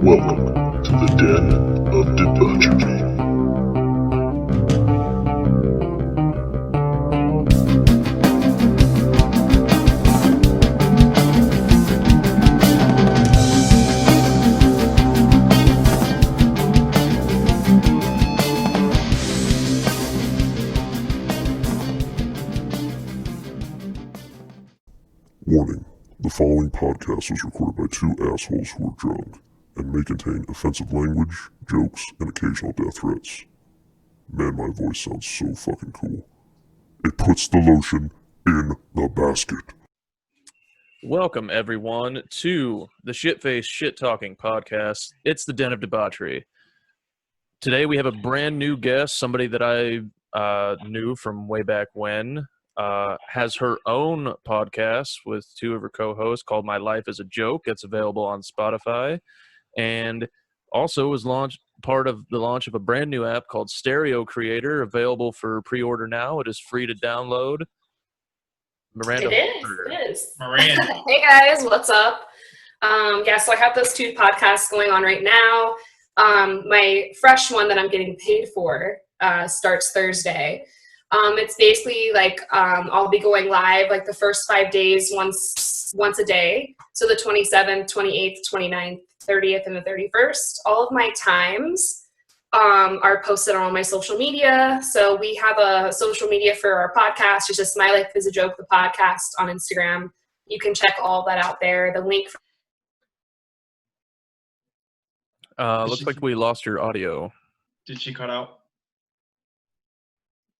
Welcome to the Den of Debauchery. Warning, the following podcast was recorded by two assholes who are drunk and may contain offensive language, jokes, and occasional death threats. Man, my voice sounds so fucking cool. It puts the lotion in the basket. Welcome, everyone, to the Shitface Shit Talking Podcast. It's the Den of Debauchery. Today we have a brand new guest, somebody that I knew from way back when. Has her own podcast with two of her co-hosts called My Life is a Joke. It's available on Spotify. And also was part of the launch of a brand new app called Stereo Creator, available for pre-order now. It is free to download. Miranda. It is. Miranda. Hey guys, what's up? So I have those two podcasts going on right now. My fresh one that I'm getting paid for starts Thursday. It's basically like I'll be going live like the first 5 days once a day. So the 27th, 28th, 29th, 30th, and the 31st. All of my times are posted on all my social media. So we have a social media for our podcast. It's just My Life is a Joke, the podcast on Instagram. You can check all that out there. The link. Looks like we lost your audio. Did she cut out?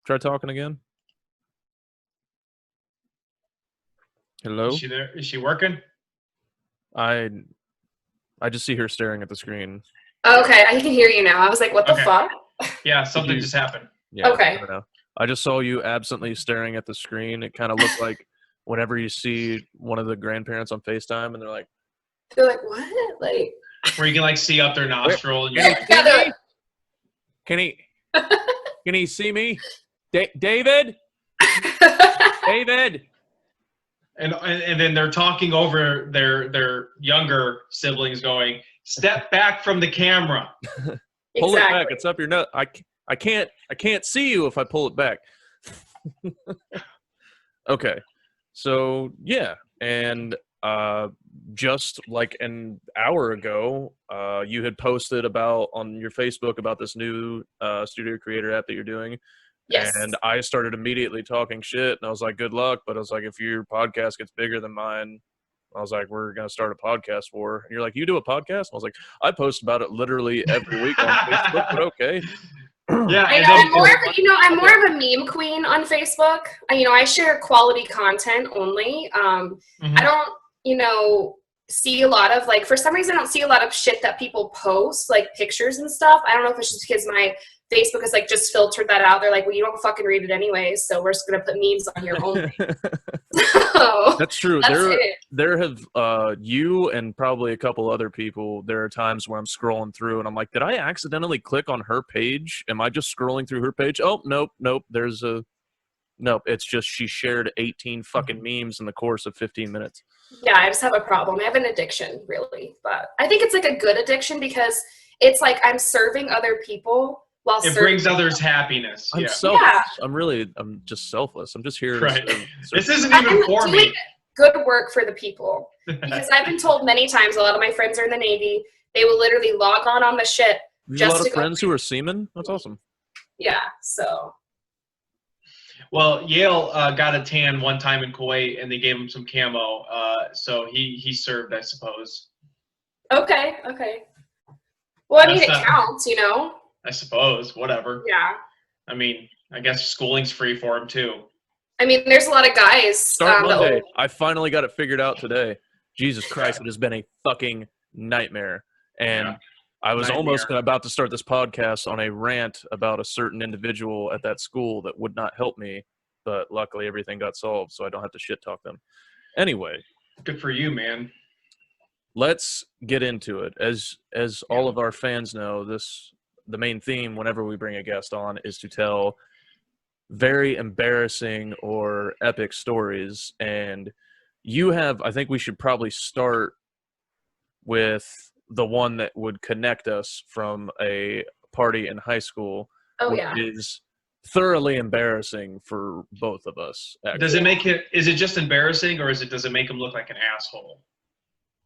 Try talking again. Hello? Is she there? Is she working? I just see her staring at the screen. Okay, I can hear you now. I was like, what the fuck? Yeah, something just happened. Yeah, okay. I don't know. I just saw you absently staring at the screen. It kind of looked like whenever you see one of the grandparents on FaceTime and they're like, what? Like, where you can like see up their nostril. And Can he see me? David? David? And then they're talking over their younger siblings going, step back from the camera. Pull it back. It's up your nose. I can't see you if I pull it back. Okay. So yeah. And just like an hour ago, you had posted on your Facebook about this new studio creator app that you're doing. Yes. And I started immediately talking shit, and I was like, good luck. But I was like, if your podcast gets bigger than mine, I was like, we're going to start a podcast war. And you're like, you do a podcast? I was like, I post about it literally every week on Facebook, but okay. Yeah, I'm more of a meme queen on Facebook. I share quality content only. I don't, see a lot of, like, for some reason I don't see a lot of shit that people post, like pictures and stuff. I don't know if it's just because my Facebook is like just filtered that out. They're like, well, you don't fucking read it anyways, so we're just gonna put memes on here only. So, that's true. There have you and probably a couple other people. There are times where I'm scrolling through and I'm like, did I accidentally click on her page? Am I just scrolling through her page? Oh, nope. Nope, it's just she shared 18 fucking memes in the course of 15 minutes. Yeah, I just have a problem. I have an addiction, really. But I think it's like a good addiction because it's like I'm serving other people while it brings others happiness. I'm yeah. selfless. Yeah. I'm just selfless. I'm just here. Right. This isn't even for me. Good work for the people. Because I've been told many times, a lot of my friends are in the Navy, they will literally log on the ship. You have a lot of friends who are seamen? That's awesome. Yeah, so... Well, Yale got a tan one time in Kuwait, and they gave him some camo, so he served, I suppose. Okay. Well, it counts, I suppose, whatever. Yeah. I mean, I guess schooling's free for him, too. I mean, there's a lot of guys. Start Monday. I finally got it figured out today. Jesus Christ, it has been a fucking nightmare. And yeah. I was almost about to start this podcast on a rant about a certain individual at that school that would not help me, but luckily everything got solved, so I don't have to shit talk them. Anyway. Good for you, man. Let's get into it. As all of our fans know, the main theme whenever we bring a guest on is to tell very embarrassing or epic stories. And you have, I think we should probably start with the one that would connect us from a party in high school, Oh, which yeah. is thoroughly embarrassing for both of us. Actually. Does it make it? Is it just embarrassing, or does it make him look like an asshole?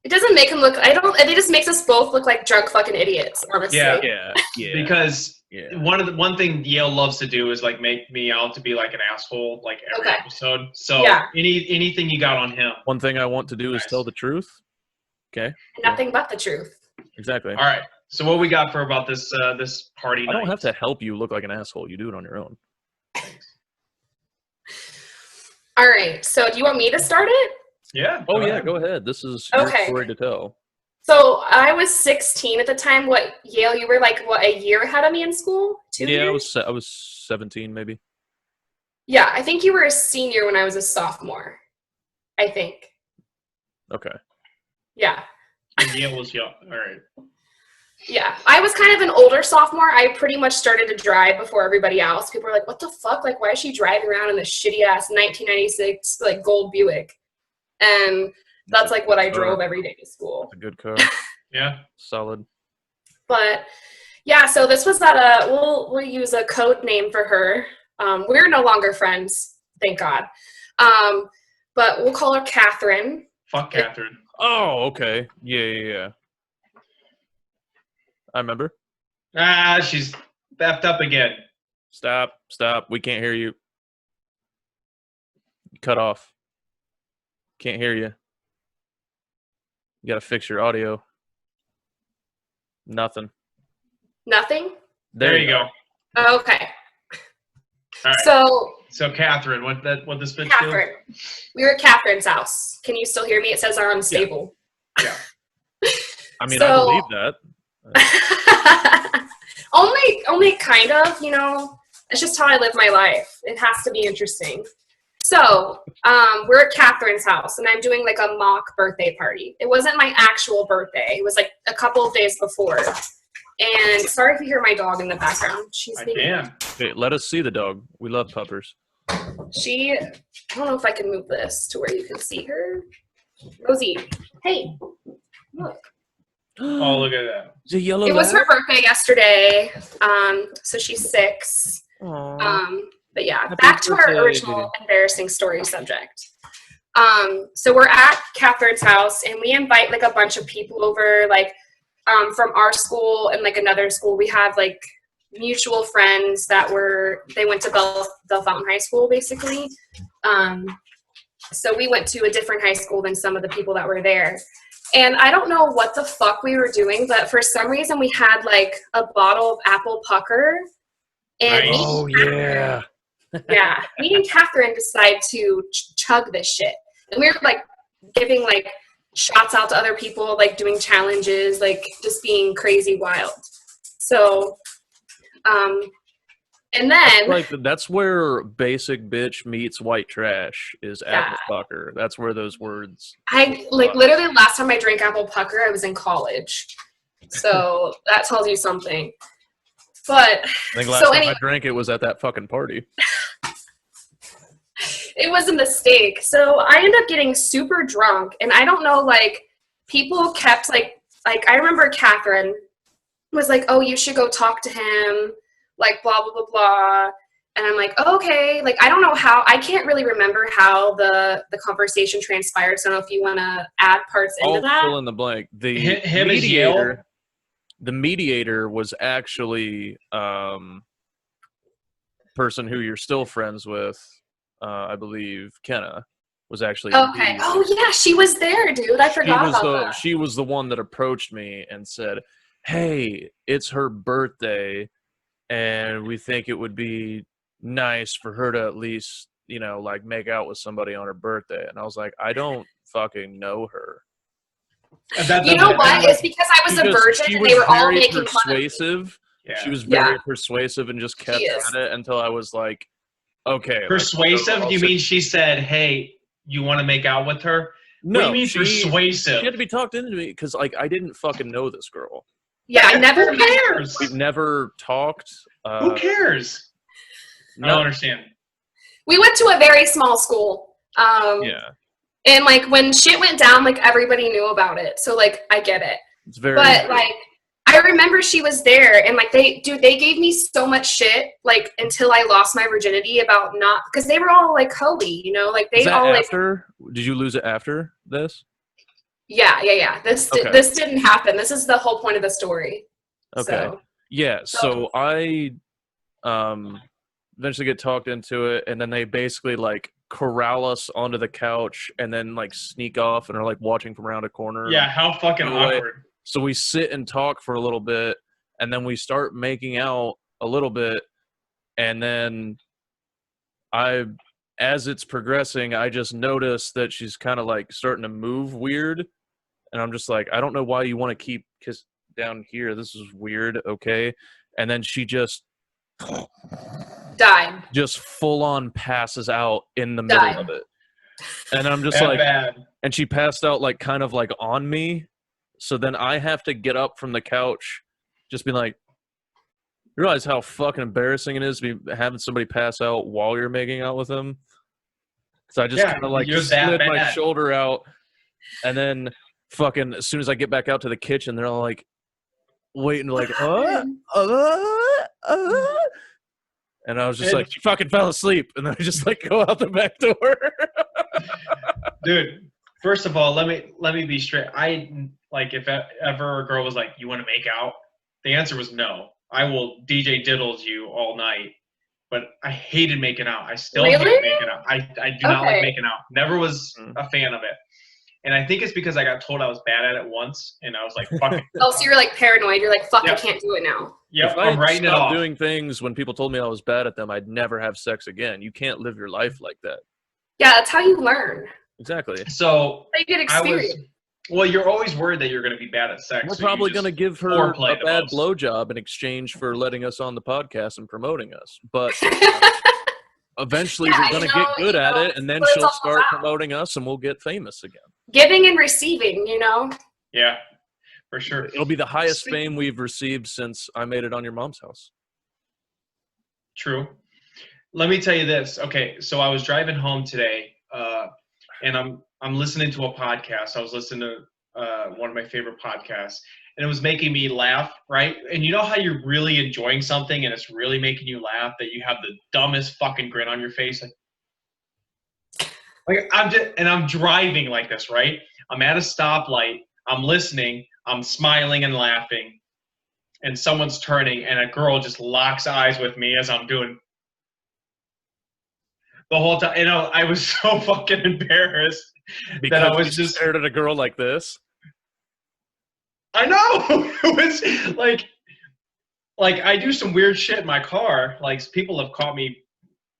It doesn't make him look. It just makes us both look like drunk fucking idiots. Honestly. Yeah. Because one thing Yale loves to do is like make me out to be like an asshole, like every episode. So anything you got on him? One thing I want to do is tell the truth. Okay. Nothing but the truth. Exactly. All right. So what we got for about this this party night? I don't have to help you look like an asshole. You do it on your own. All right. So do you want me to start it? Yeah. Oh yeah. Go ahead. This is your story to tell. So I was 16 at the time. What, Yale? You were like a year ahead of me in school? 2 years? I was 17 maybe. Yeah, I think you were a senior when I was a sophomore. I think. Okay. Yeah. And Yale was young. All right. Yeah, I was kind of an older sophomore. I pretty much started to drive before everybody else. People were like, "What the fuck? Like, why is she driving around in this shitty ass 1996 like gold Buick?" And that's like what I drove every day to school. That's a good car. Yeah. Solid. But yeah, so this was at we'll use a code name for her. We're no longer friends, thank God. But we'll call her Catherine. Fuck Catherine. Oh, okay. Yeah. I remember. She's effed up again. Stop. We can't hear you. Cut off. Can't hear you. You gotta fix your audio. Nothing. Nothing? There you go. Okay. All right. So Catherine, what this bitch Catherine. do? We were at Catherine's house. Can you still hear me? It says I'm unstable. Yeah. I mean, I believe that. only kind of, it's just how I live my life. It has to be interesting. So we're at Catherine's house and I'm doing like a mock birthday party. It wasn't my actual birthday. It was like a couple of days before. And sorry if you hear my dog in the background. Hey, let us see the dog. We love puppers. I don't know if I can move this to where you can see her. Rosie, hey, look. Oh, look at that. It's a yellow It was her birthday yesterday, so she's 6. Aww. But yeah, Happy back to our birthday, original embarrassing story subject. So we're at Catherine's house, and we invite like a bunch of people over, like from our school and like another school. We have like mutual friends they went to Bell Fountain High School, basically. So we went to a different high school than some of the people that were there. And I don't know what the fuck we were doing, but for some reason we had like a bottle of apple pucker. And nice. Me and Catherine decided to chug this shit. And we were like giving like shots out to other people, like doing challenges, like just being crazy wild. So, and then that's where basic bitch meets white trash is apple pucker. That's where those words. Literally last time I drank apple pucker, I was in college. So that tells you something. But I think last time I drank it was at that fucking party. It was a mistake. So I ended up getting super drunk, and I don't know, like people kept like I remember Catherine was like, "Oh, you should go talk to him," like blah blah blah blah. And I'm like, oh, okay. Like I don't know how. I can't really remember how the conversation transpired. So I don't know if you want to add parts into that. I'll fill in the blank. The mediator was actually person who you're still friends with. I believe Kenna was actually okay. Oh yeah, she was there, dude. I forgot about that. She was the one that approached me and said, "Hey, it's her birthday, and we think it would be nice for her to at least, like make out with somebody on her birthday." And I was like, I don't fucking know her. You know what? It's because I was a virgin and they were all making persuasive. fun of me. She was very persuasive and just kept at it until I was like, okay. Persuasive? Do you mean she said, hey, you want to make out with her? No. What do you mean persuasive? She had to be talked into me because like I didn't fucking know this girl. Yeah, I never. Who cares? We've never talked. Who cares? I don't understand. We went to a very small school. Yeah. And like when shit went down, like everybody knew about it. So like I get it. It's very. But like, I remember she was there, and like they gave me so much shit like until I lost my virginity about not because they were all like holy, you know, like they all after? Did you lose it after this? Yeah. This didn't happen. This is the whole point of the story. Okay. So. Yeah. So I eventually get talked into it, and then they basically like corral us onto the couch, and then like sneak off and are like watching from around a corner. Yeah. How fucking awkward. So we sit and talk for a little bit, and then we start making out a little bit, and then as it's progressing, I just notice that she's kind of like starting to move weird, and I'm just like, I don't know why you want to keep kiss down here. This is weird, okay? And then she just died. Just full on passes out in the middle of it, and I'm just like, bad. And she passed out like kind of like on me. So then I have to get up from the couch, just be like, you realize how fucking embarrassing it is to be having somebody pass out while you're making out with them? So I just kind of like slid my shoulder out, and then fucking as soon as I get back out to the kitchen, they're all like waiting like, and I was just like, she fucking fell asleep, and then I just like go out the back door. Dude, first of all, let me be straight. If ever a girl was like, you want to make out? The answer was no. I will DJ diddles you all night. But I hated making out. I still hate making out. I do not like making out. Never was a fan of it. And I think it's because I got told I was bad at it once, and I was like, fuck it. Oh, so you're like paranoid. You're like, fuck, I can't do it now. Yep, I'm writing it off. Doing things when people told me I was bad at them, I'd never have sex again. You can't live your life like that. Yeah, that's how you learn. Exactly. So you get experience. Well, you're always worried that you're going to be bad at sex. We're probably going to give her a bad blowjob in exchange for letting us on the podcast and promoting us. But eventually we're going to get good at it, and then she'll start promoting us, and we'll get famous again. Giving and receiving, you know? Yeah, for sure. It'll be the highest fame we've received since I Made It on Your Mom's House. True. Let me tell you this. Okay, so I was driving home today, and I'm listening to a podcast. I was listening to one of my favorite podcasts, and it was making me laugh, right? And you know how you're really enjoying something and it's really making you laugh, that you have the dumbest fucking grin on your face? Like I'm driving like this, right? I'm at a stoplight, I'm listening, I'm smiling and laughing, and someone's turning, and a girl just locks eyes with me as I'm doing the whole time. You know, I was so fucking embarrassed because that I was just stared at a girl like this. I know. It was like I do some weird shit in my car. Like, people have caught me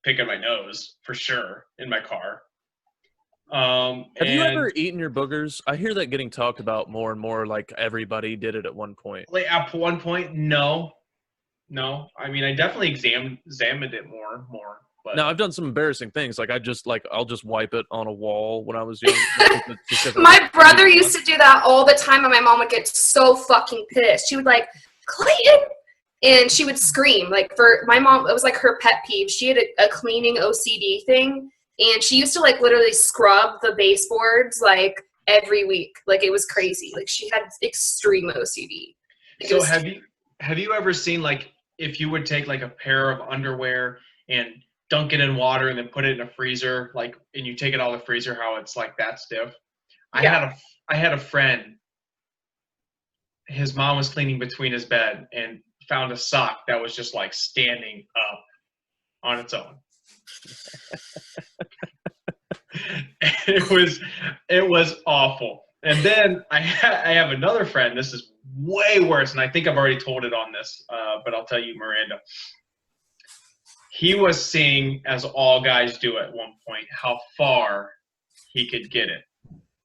picking my nose for sure in my car. Have you ever eaten your boogers? I hear that getting talked about more and more. Like, everybody did it at one point. Like, at one point, no. I mean, I definitely examined it more. But. No, I've done some embarrassing things. Like, I'll just wipe it on a wall when I was young. My brother used to do that all the time, and my mom would get so fucking pissed. She would like, Clayton, and she would scream. Like, for my mom, it was like her pet peeve. She had a cleaning OCD thing, and she used to like literally scrub the baseboards like every week. Like, it was crazy. Like, she had extreme OCD. Like, so have you ever seen, like, if you would take like a pair of underwear and dunk it in water and then put it in a freezer, like, and you take it out of the freezer, how it's like that stiff? Yeah. I had a friend, his mom was cleaning between his bed and found a sock that was just like standing up on its own. It was awful. And then I have another friend. This is way worse, and I think I've already told it on this, but I'll tell you, Miranda. He was seeing, as all guys do at one point, how far he could get it,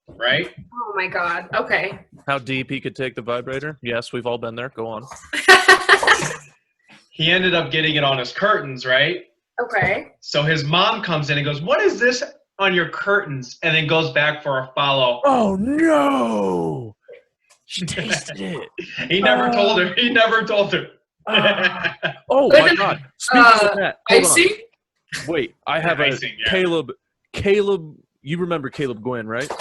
right? Oh my God. Okay. How deep he could take the vibrator? Yes, we've all been there. Go on. He ended up getting it on his curtains, right? Okay. So his mom comes in and goes, "What is this on your curtains?" And then goes back for a follow. Oh, no! She tasted it. He never told her. He never told her. Oh my God! Speaking of that, hold on. See? Wait, I have Caleb. You remember Caleb Gwynn, right?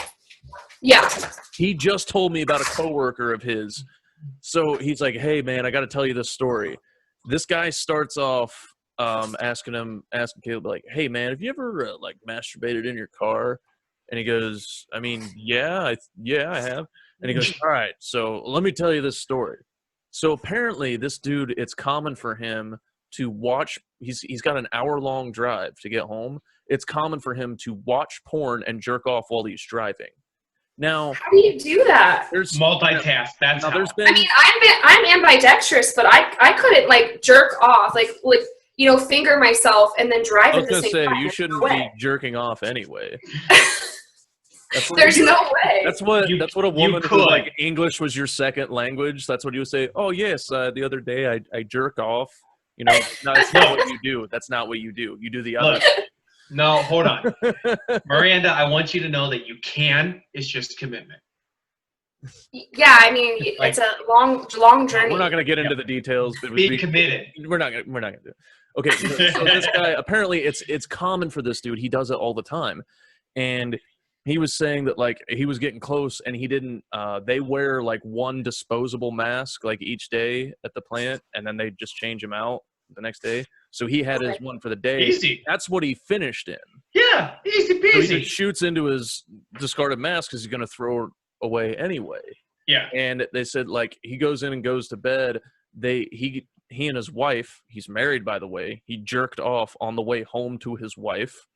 Yeah. He just told me about a coworker of his. So he's like, hey, man, I got to tell you this story. This guy starts off asking Caleb, like, hey, man, have you ever, like, masturbated in your car? And he goes, I mean, yeah, I have. And he goes, all right, so let me tell you this story. So apparently this dude, it's common for him to watch, he's got an hour-long drive to get home. It's common for him to watch porn and jerk off while he's driving. Now, how do you do that? There's multitask. That's how. there's been, I mean, I'm ambidextrous, but I couldn't like jerk off, like finger myself and then drive I was at the gonna same say time. you There's shouldn't no be way. jerking off anyway. There's no way. That's what a woman who could. like English was your second language. That's what you would say. Oh yes, the other day I jerked off. You know, no, that's not what you do. That's not what you do. You do the other. Look, no, hold on. Miranda, I want you to know that you can. It's just commitment. Yeah, I mean, it's a long journey. We're not going to get into the details. But Be committed. We're not going to do it. Okay, so this guy, apparently it's common for this dude. He does it all the time. And he was saying that, like, he was getting close and he didn't, they wear, like, one disposable mask, like, each day at the plant, and then they just change him out the next day. So he had his one for the day. Easy. That's what he finished in. Yeah, easy So he peasy. just shoots into his discarded mask because he's going to throw it away anyway. Yeah. And they said, like, he goes in and goes to bed. He and his wife, he's married, by the way, he jerked off on the way home to his wife.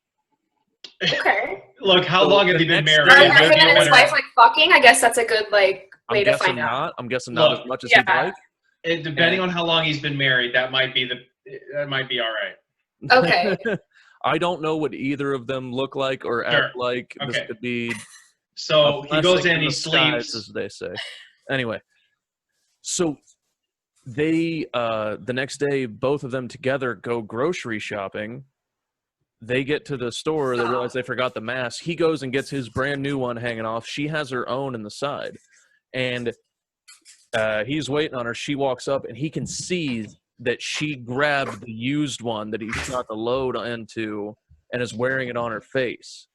Okay. Look, how So long have the you been next married? day- Are him and his wife like fucking? I guess that's a good like way to find out. I'm guessing not Look, as much as yeah. he'd like. Depending on how long he's been married, that might be all right. Okay. I don't know what either of them look like or act like. This Okay. could be So he a goes blessing in, he the skies, sleeps. as they say. Anyway, so they the next day, both of them together go grocery shopping. They get to the store. They realize they forgot the mask. He goes and gets his brand new one hanging off. She has her own in the side, and he's waiting on her. She walks up, and he can see that she grabbed the used one that he shot the load into and is wearing it on her face.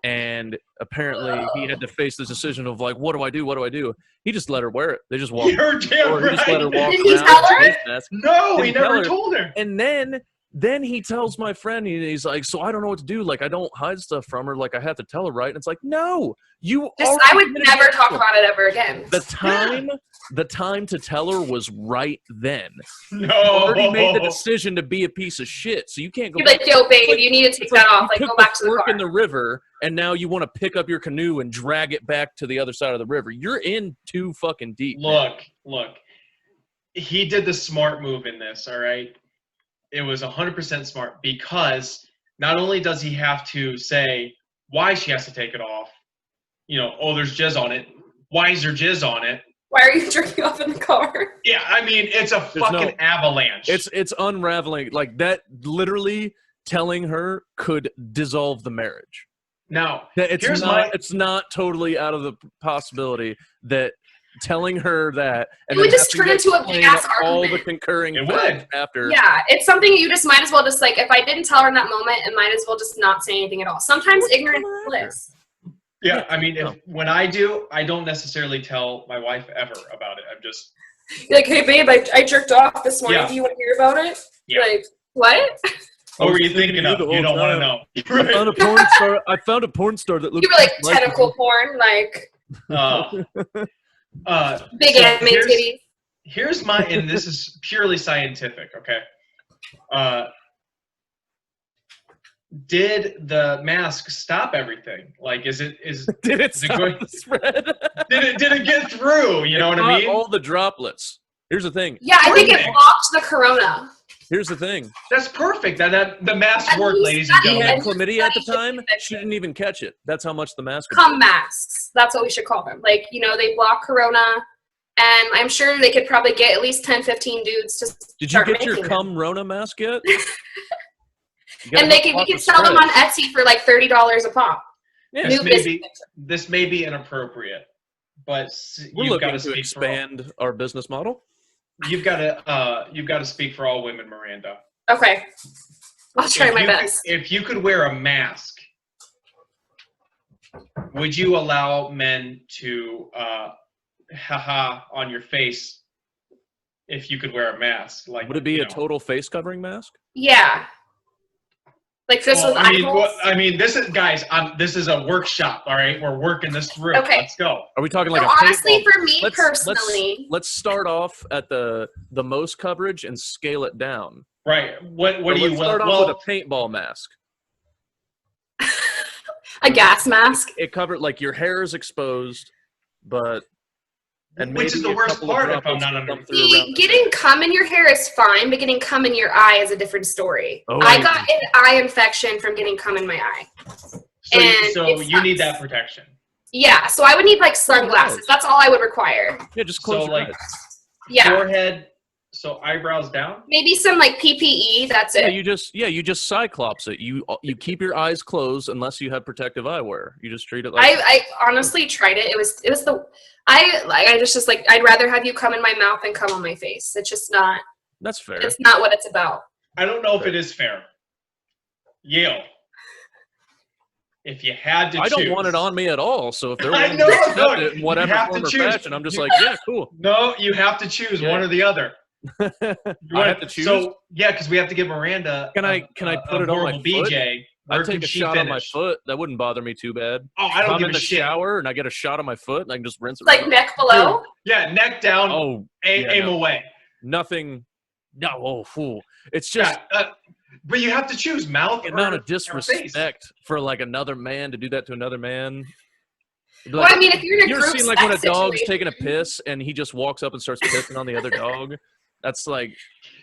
And apparently he had to face this decision of like, what do I do? What do I do? He just let her wear it. They just walked. You're damn Or he just let her right. walk Did he around tell with her? a face mask. No, he Didn't tell never her. told her. And then he tells my friend, he's like, so I don't know what to do. Like, I don't hide stuff from her. Like, I have to tell her, right? And it's like, no, you Just already I would committed never talk adultery. about it ever again. The time to tell her was right then. No. You already made the decision to be a piece of shit, so you can't go You're back. like, yo, babe, you need to take It's like that off. you Like, took go back to the fork car. in the river, and now you want to pick up your canoe and drag it back to the other side of the river. You're in too fucking deep. man. Look. He did the smart move in this, all right? It was 100% smart because not only does he have to say why she has to take it off, you know, oh, there's jizz on it. Why is there jizz on it? Why are you jerking off in the car? Yeah, I mean, it's a There's fucking no- avalanche. It's unraveling. Like that, literally telling her could dissolve the marriage. Now, It's not totally out of the possibility that telling her that and It would then just having turn to into a big explain ass all the argument. concurring It facts would. after. Yeah, it's something you just might as well just like, if I didn't tell her in that moment, it might as well just not say anything at all. Sometimes ignorance is bliss. yeah, I mean, when I do, I don't necessarily tell my wife ever about it. I'm just, You're like, hey, babe, I jerked off this morning. Yeah. Do you want to hear about it? Yeah. Like, what? what were you thinking of? the You whole don't want to time. know. I found a porn star. I found a porn star that looked You were like just tentacle porn, like big so anime titties. Here's my, and this is purely scientific, okay? Did the mask stop everything? Like, Did it is it stop going- the spread? did it get through? You know what I mean? All the droplets. Here's the thing. Yeah, I think it Perfect. blocked the corona. Here's the thing. That's perfect. That the mask At worked, least ladies and that- He had gentlemen. chlamydia at the Study time. should- She didn't even catch it. That's how much the mask. Cum masks. That's what we should call them. Like, you know, they block corona. And I'm sure they could probably get at least 10, 15 dudes to Did you start get your making cum Rona mask yet? You gotta And we block can the sell them spread. on Etsy for like $30 a pop. Yeah, New This may be inappropriate, but we're you've got looking to to speak expand our business model. you've got to speak for all women, Miranda. Okay. I'll try my best. If you could wear a mask, would you allow men to haha on your face if you could wear a mask? Like, Would it be a total face covering mask? Yeah. Like just Well, with eye holes? this is guys. This is a workshop. All right, we're working this through. Okay. Let's go. Are we talking like So a honestly, paintball? for me personally, Let's start off at the most coverage and scale it down. Right. What do you let's start off with a paintball mask. a gas mask. It covered like your hair is exposed, but which is the worst part if I'm not under. See, getting cum in your hair is fine, but getting cum in your eye is a different story. Oh. I got an eye infection from getting cum in my eye. So you need that protection. Yeah, so I would need like sunglasses. That's all I would require. Yeah, just close your eyes. Yeah. Forehead, so eyebrows down. Maybe some like PPE. That's it. You just cyclops it. You keep your eyes closed unless you have protective eyewear. You just treat it like. I honestly tried it. It was the. I just like I'd rather have you come in my mouth than come on my face. It's just not. That's fair. It's not what it's about. I don't know if it is fair. Yale. If you had to choose. I don't want it on me at all. So if they're I willing know, to accept no, it in whatever you have form to or choose. fashion, I'm just like, yeah, cool. No, you have to choose one or the other. I have to choose. So yeah, because we have to give Miranda. Can I put it on my foot? BJ. I take a shot on my foot. That wouldn't bother me too bad. Oh, I don't I'm give in a the shit. shower and I get a shot on my foot and I can just rinse it. Like right neck below. Yeah, neck down. Oh, aim away. Nothing. No, oh, fool. It's just. Yeah, but you have to choose mouth. The amount of disrespect for like another man to do that to another man. Like, well, I mean, if you're in a you group ever seen like when a sex dog's situation- taking a piss and he just walks up and starts pissing on the other dog? That's like.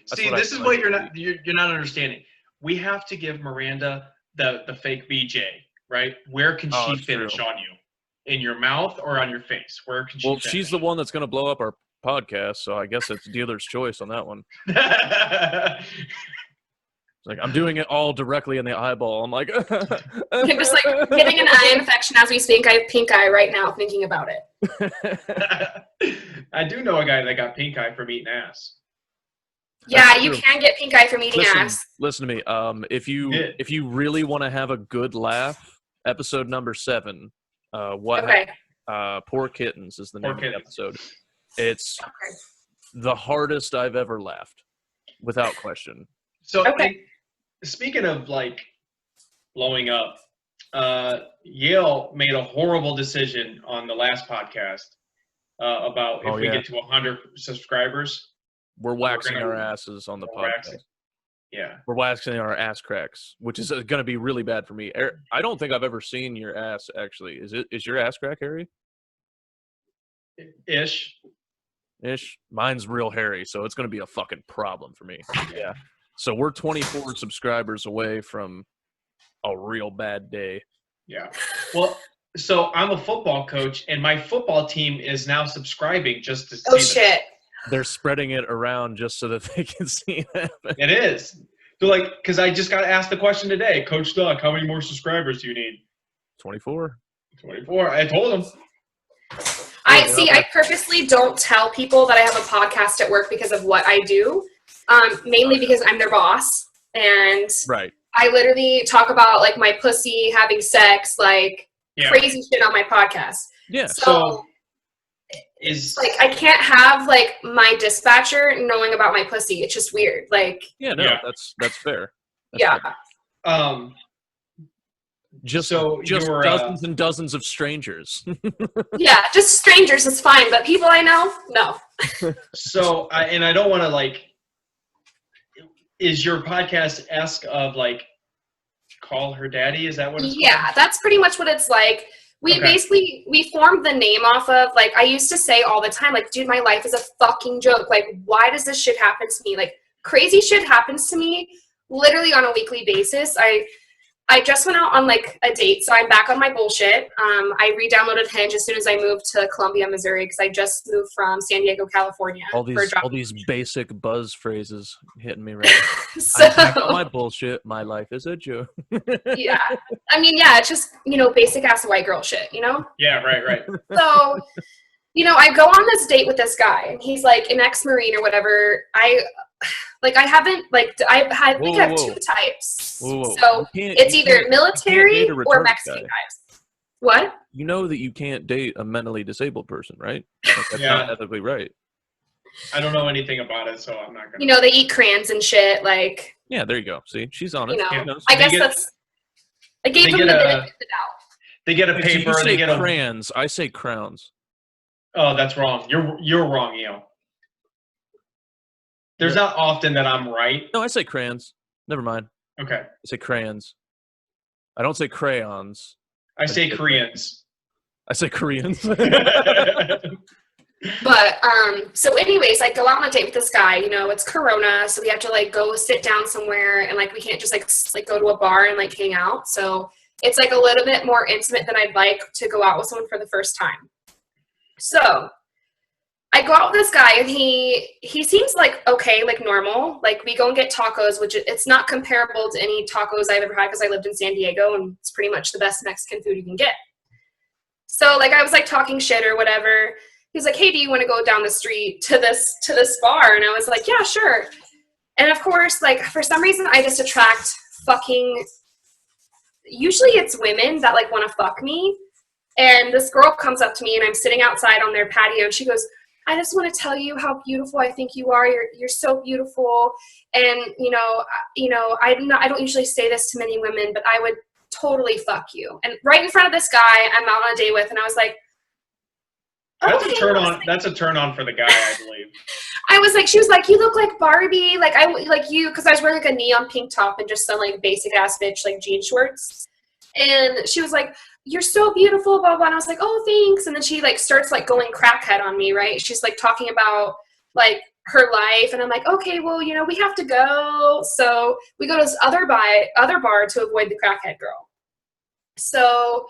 See, this is what you're not understanding. We have to give Miranda the fake BJ, right? Where can she finish on you? In your mouth or on your face? Where can she? Well, finish? she's the one that's going to blow up our podcast, so I guess it's dealer's choice on that one. Like, I'm doing it all directly in the eyeball. I'm like, I'm just like getting an eye infection as we speak. I have pink eye right now thinking about it. I do know a guy that got pink eye from eating ass. Yeah, you can get pink eye from eating ass. Listen to me. If you really want to have a good laugh, episode number 7. Poor Kittens is the name of the episode. It's the hardest I've ever laughed, without question. So, speaking of like blowing up, Yale made a horrible decision on the last podcast about if we get to 100 subscribers. We're waxing our asses on the podcast. We're waxing our ass cracks, which is going to be really bad for me. I don't think I've ever seen your ass, actually. Is your ass crack hairy? Ish. Mine's real hairy, so it's going to be a fucking problem for me. Yeah. So we're 24 subscribers away from a real bad day. Yeah. Well, so I'm a football coach, and my football team is now subscribing just to see this. Shit. They're spreading it around just so that they can see it. It is. So, like, because I just got asked the question today, Coach Doug, how many more subscribers do you need? 24. 24. I told him. I purposely don't tell people that I have a podcast at work because of what I do, mainly because I'm their boss. And I literally talk about, like, my pussy, having sex, like, crazy shit on my podcast. Yeah. So like, I can't have, like, my dispatcher knowing about my pussy. It's just weird. Like, that's fair. Fair. Just dozens and dozens of strangers. Yeah, just strangers is fine, but people I know, no. So, I don't want to, like, is your podcast-esque of, like, call her daddy? Is that what it's called? That's pretty much what it's like. We formed the name off of, like, I used to say all the time, like, dude, my life is a fucking joke. Like, why does this shit happen to me? Like, crazy shit happens to me literally on a weekly basis. I just went out on, like, a date, so I'm back on my bullshit. I re-downloaded Hinge as soon as I moved to Columbia, Missouri, because I just moved from San Diego, California. All these basic buzz phrases hitting me right now. So, I'm back on my bullshit. My life is a joke. Yeah. I mean, yeah, it's just, basic ass white girl shit, Yeah, right. So, I go on this date with this guy, and he's, like, an ex-Marine or whatever. I think I have 2 types. Whoa. So it's either military or Mexican guy. guys. What? You know that you can't date a mentally disabled person, right? Like, that's Yeah. not ethically right. I don't know anything about it, so I'm not gonna. You know, they eat crayons and shit. Like, Yeah, there you go. See, she's honest. you know, She knows. I They guess get- that's. I gave they them get the a- benefit of the doubt. They get a You paper. say They get a. crayons. I say crowns. Oh, that's wrong. You're wrong, Yale. There's not often that I'm right. No, I say crayons. Never mind. Okay. I say crayons. I don't say crayons. I say Koreans. I say Koreans. But so anyways, I go out on a date with this guy. You know, it's Corona, so we have to like go sit down somewhere, and like we can't just like go to a bar and like hang out. So it's like a little bit more intimate than I'd like to go out with someone for the first time. So I go out with this guy, and he seems like okay, like normal. Like we go and get tacos, which it's not comparable to any tacos I've ever had because I lived in San Diego, and it's pretty much the best Mexican food you can get. So like I was like talking shit or whatever. He's like, hey, do you want to go down the street to this bar? And I was like, yeah, sure. And of course, like for some reason, I just attract fucking. Usually, it's women that like want to fuck me. And this girl comes up to me, and I'm sitting outside on their patio, and she goes, I just want to tell you how beautiful I think you are. You're so beautiful. And you know, I don't usually say this to many women, but I would totally fuck you. And right in front of this guy I'm out on a date with, and I was like. That's Okay. a turn on. That's a turn on for the guy, I believe. I was like, she was like, you look like Barbie, like you, because I was wearing like a neon pink top and just some like basic ass bitch like jean shorts, and she was like, you're so beautiful, blah blah. And I was like, oh thanks. And then she like starts like going crackhead on me, right? She's like talking about like her life, and I'm like, okay, well, you know, we have to go, so we go to this other bar to avoid the crackhead girl. So.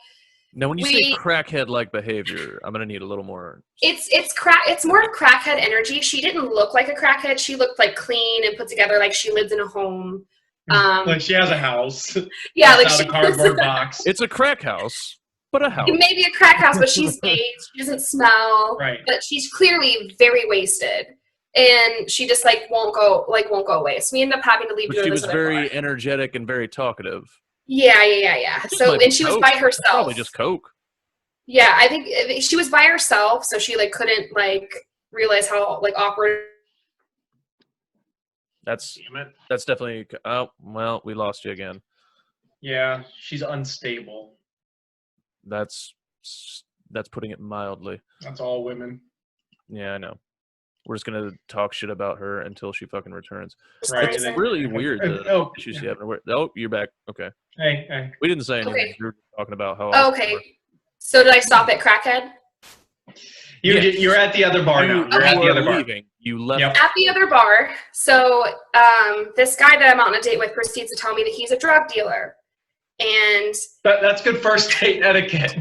Now, when you say crackhead-like behavior, I'm gonna need a little more. It's more of crackhead energy. She didn't look like a crackhead. She looked like clean and put together, like she lived in a home. Like she has a house. Yeah, like Not she a cardboard box. It's a crack house, but a house. It may be a crack house, but she's aged. She doesn't smell. Right. But she's clearly very wasted, and she just like won't go away. So we end up having to leave. But to go she to was this other very bar. energetic and very talkative. Yeah. So and she was by herself. Probably just coke. Yeah, I think she was by herself, so she like couldn't like realize how like awkward. That's Damn it. That's definitely. Oh well, we lost you again. Yeah, she's unstable. That's putting it mildly. That's all women. Yeah, I know. We're just gonna talk shit about her until she fucking returns. Right. It's really weird the Oh, issues you have. Oh, you're back. Okay. Hey. We didn't say anything. Okay. We were talking about how. Oh, okay. So did I stop at crackhead? You're at the other bar now. You're at the other bar. Leaving. You left. Yep. At the other bar. So this guy that I'm out on a date with proceeds to tell me that he's a drug dealer. And That's good first date etiquette.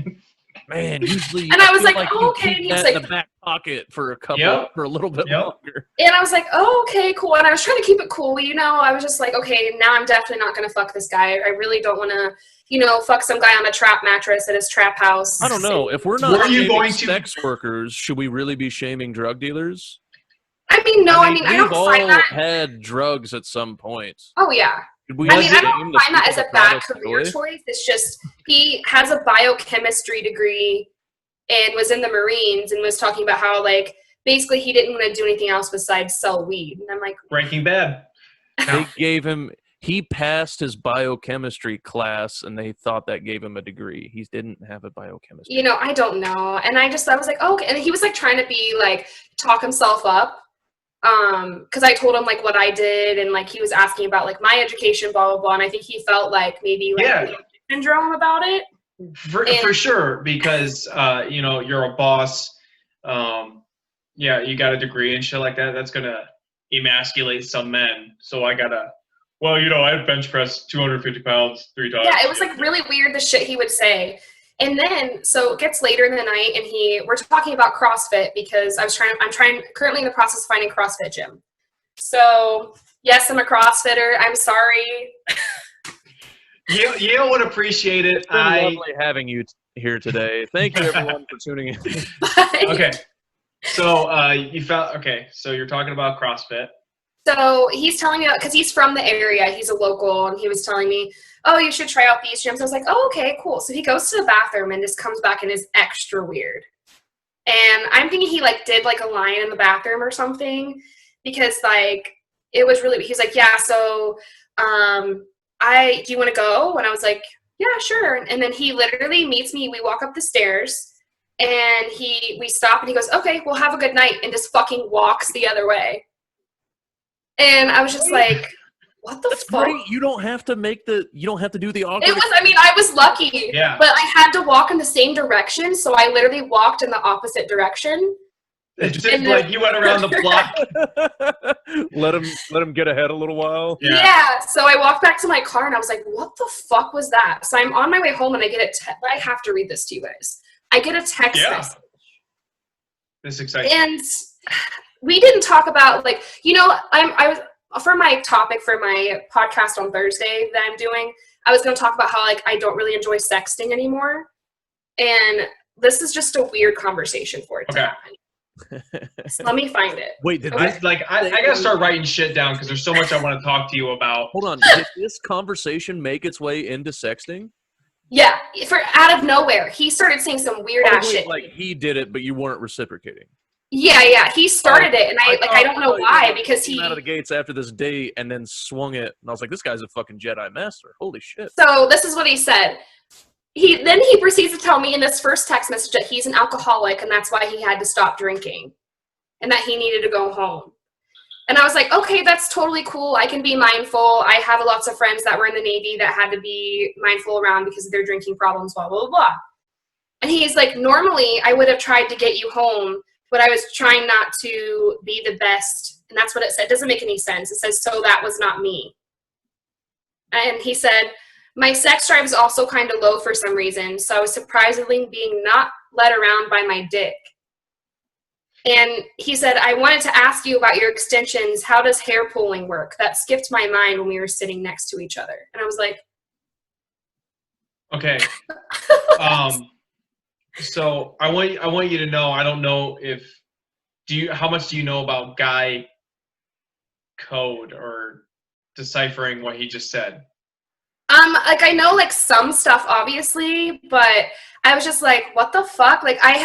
Man, usually. And I was feel like, you oh, okay. keep And he was that like, in the back pocket for a little bit Yep. longer. and I was like, oh, okay, cool. And I was trying to keep it cool, you know. I was just like, okay, now I'm definitely not gonna fuck this guy. I really don't want to, you know, fuck some guy on a trap mattress at his trap house. I don't know. If we're not Were you shaming going to- sex workers, should we really be shaming drug dealers? I mean, no. I mean, I we've don't all find that. had drugs at some point. Oh yeah. Should we I mean, I shame don't the find that people as a that brought bad us career joy? choice. It's just he has a biochemistry degree and was in the Marines and was talking about how like basically he didn't want to do anything else besides sell weed. And I'm like, Breaking Bad. They gave him. He passed his biochemistry class, and they thought that gave him a degree. He didn't have a biochemistry. you know, I don't know. And I was like, oh, okay. And he was like trying to be like talk himself up. Because I told him like what I did, and like he was asking about like my education, blah blah blah. And I think he felt like maybe like Yeah. syndrome about it. For sure, because you know, you're a boss. Yeah, you got a degree and shit like that. That's gonna emasculate some men. So I gotta. Well, you know, I bench press 250 pounds 3 times. Yeah, it was like really weird the shit he would say. And then so it gets later in the night, and we're talking about CrossFit because I'm currently in the process of finding a CrossFit gym. So yes, I'm a CrossFitter. I'm sorry. Yale would appreciate it. It's been lovely having you here today. Thank you, everyone, for tuning in. Okay. So you found. Okay, so you're talking about CrossFit. So he's telling me, because he's from the area, he's a local, and he was telling me, oh, you should try out these gyms. I was like, oh, okay, cool. So he goes to the bathroom and just comes back and is extra weird. And I'm thinking he like did like a line in the bathroom or something, because like it was really, he's like, yeah, so do you want to go? And I was like, yeah, sure. And then he literally meets me. We walk up the stairs and we stop and he goes, okay, well, have a good night, and just fucking walks the other way. And I was just like, what the fuck? Great. You don't have to do the awkward. I was lucky. Yeah. But I had to walk in the same direction, so I literally walked in the opposite direction. It's just like you went around the block. let him get ahead a little while. Yeah. So I walked back to my car and I was like, what the fuck was that? So I'm on my way home and I get I have to read this to you guys. I get a text message. This is exciting. And we didn't talk about, like, you know, I was, for my topic for my podcast on Thursday that I'm doing, I was going to talk about how, like, I don't really enjoy sexting anymore. And this is just a weird conversation for it to happen. So let me find it. Wait, did I gotta start writing shit down because there's so much I want to talk to you about. Hold on, did this conversation make its way into sexting? Yeah, for out of nowhere, he started saying some weird ass shit. Like he did it, but you weren't reciprocating. Yeah, he started it, and I don't know why, because he came out of the gates after this date and then swung it, and I was like, this guy's a fucking Jedi Master. Holy shit! So this is what he said. He proceeds to tell me in this first text message that he's an alcoholic and that's why he had to stop drinking and that he needed to go home. And I was like, okay, that's totally cool. I can be mindful. I have lots of friends that were in the Navy that had to be mindful around because of their drinking problems, blah, blah, blah. And he's like, normally I would have tried to get you home, but I was trying not to be the best. And that's what it said. It doesn't make any sense. It says, so that was not me. And he said, my sex drive is also kind of low for some reason, so I was surprisingly being not led around by my dick. And he said, I wanted to ask you about your extensions. How does hair pulling work? That skipped my mind when we were sitting next to each other. And I was like, okay. So I want you to know, I don't know how much do you know about guy code or deciphering what he just said? Like I know like some stuff obviously, but I was just like, what the fuck? Like I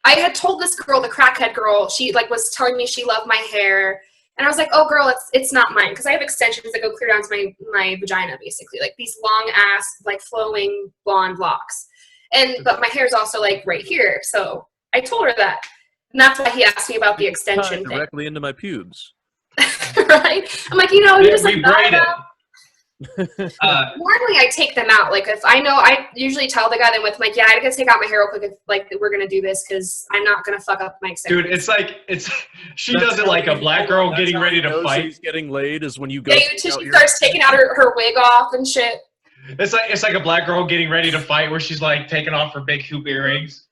had told this girl, the crackhead girl, she like was telling me she loved my hair, and I was like, oh girl, it's not mine, because I have extensions that go clear down to my vagina, basically, like these long ass like flowing blonde locks, but my hair is also like right here. So I told her that, and that's why he asked me about the extension thing. Directly into my pubes. Right? I'm like, you just like braid it. Normally I take them out. Like if I know, I usually tell the guy that I'm with, like, yeah, I gotta take out my hair real quick if like we're gonna do this, because I'm not gonna fuck up my extensions. Dude, she does it like a black girl getting ready to fight. She's getting laid is when you go. Yeah, she starts taking out her wig off and shit. It's like a black girl getting ready to fight, where she's like taking off her big hoop earrings.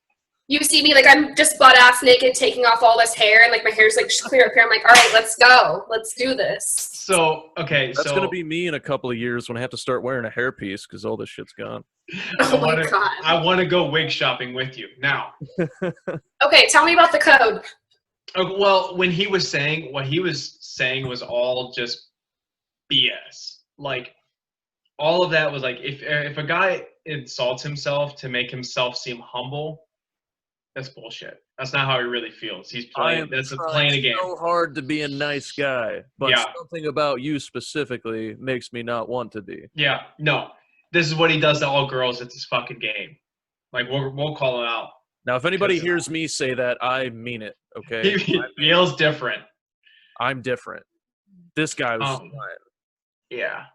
You see me, like, I'm just butt-ass naked, taking off all this hair, and, like, my hair's, like, just clear up here. I'm like, all right, let's go. Let's do this. So, okay, That's going to be me in a couple of years when I have to start wearing a hairpiece because all this shit's gone. Oh, my God. I want to go wig shopping with you. Now. Okay, tell me about the code. Well, what he was saying was all just BS. Like, all of that was, like, if a guy insults himself to make himself seem humble, that's bullshit. That's not how he really feels. He's playing. That's playing a game. So hard to be a nice guy, but something about you specifically makes me not want to be. Yeah, no. This is what he does to all girls. It's his fucking game. Like we'll call him out. Now, if anybody hears me say that, I mean it. Okay. Yale's different. I'm different. This guy was fine. Yeah.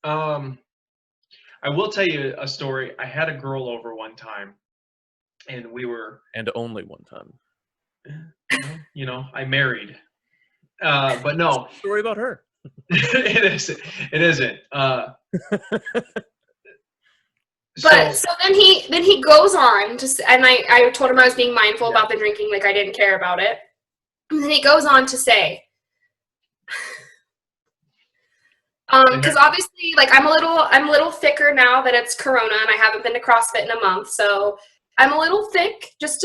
I will tell you a story. I had a girl over one time. And we were... And only one time. I married. But no. Story about her. It isn't. So then he goes on and I told him I was being mindful about the drinking, like I didn't care about it. And then he goes on to say, because obviously, like I'm a little thicker now that it's Corona and I haven't been to CrossFit in a month, so I'm a little thick, just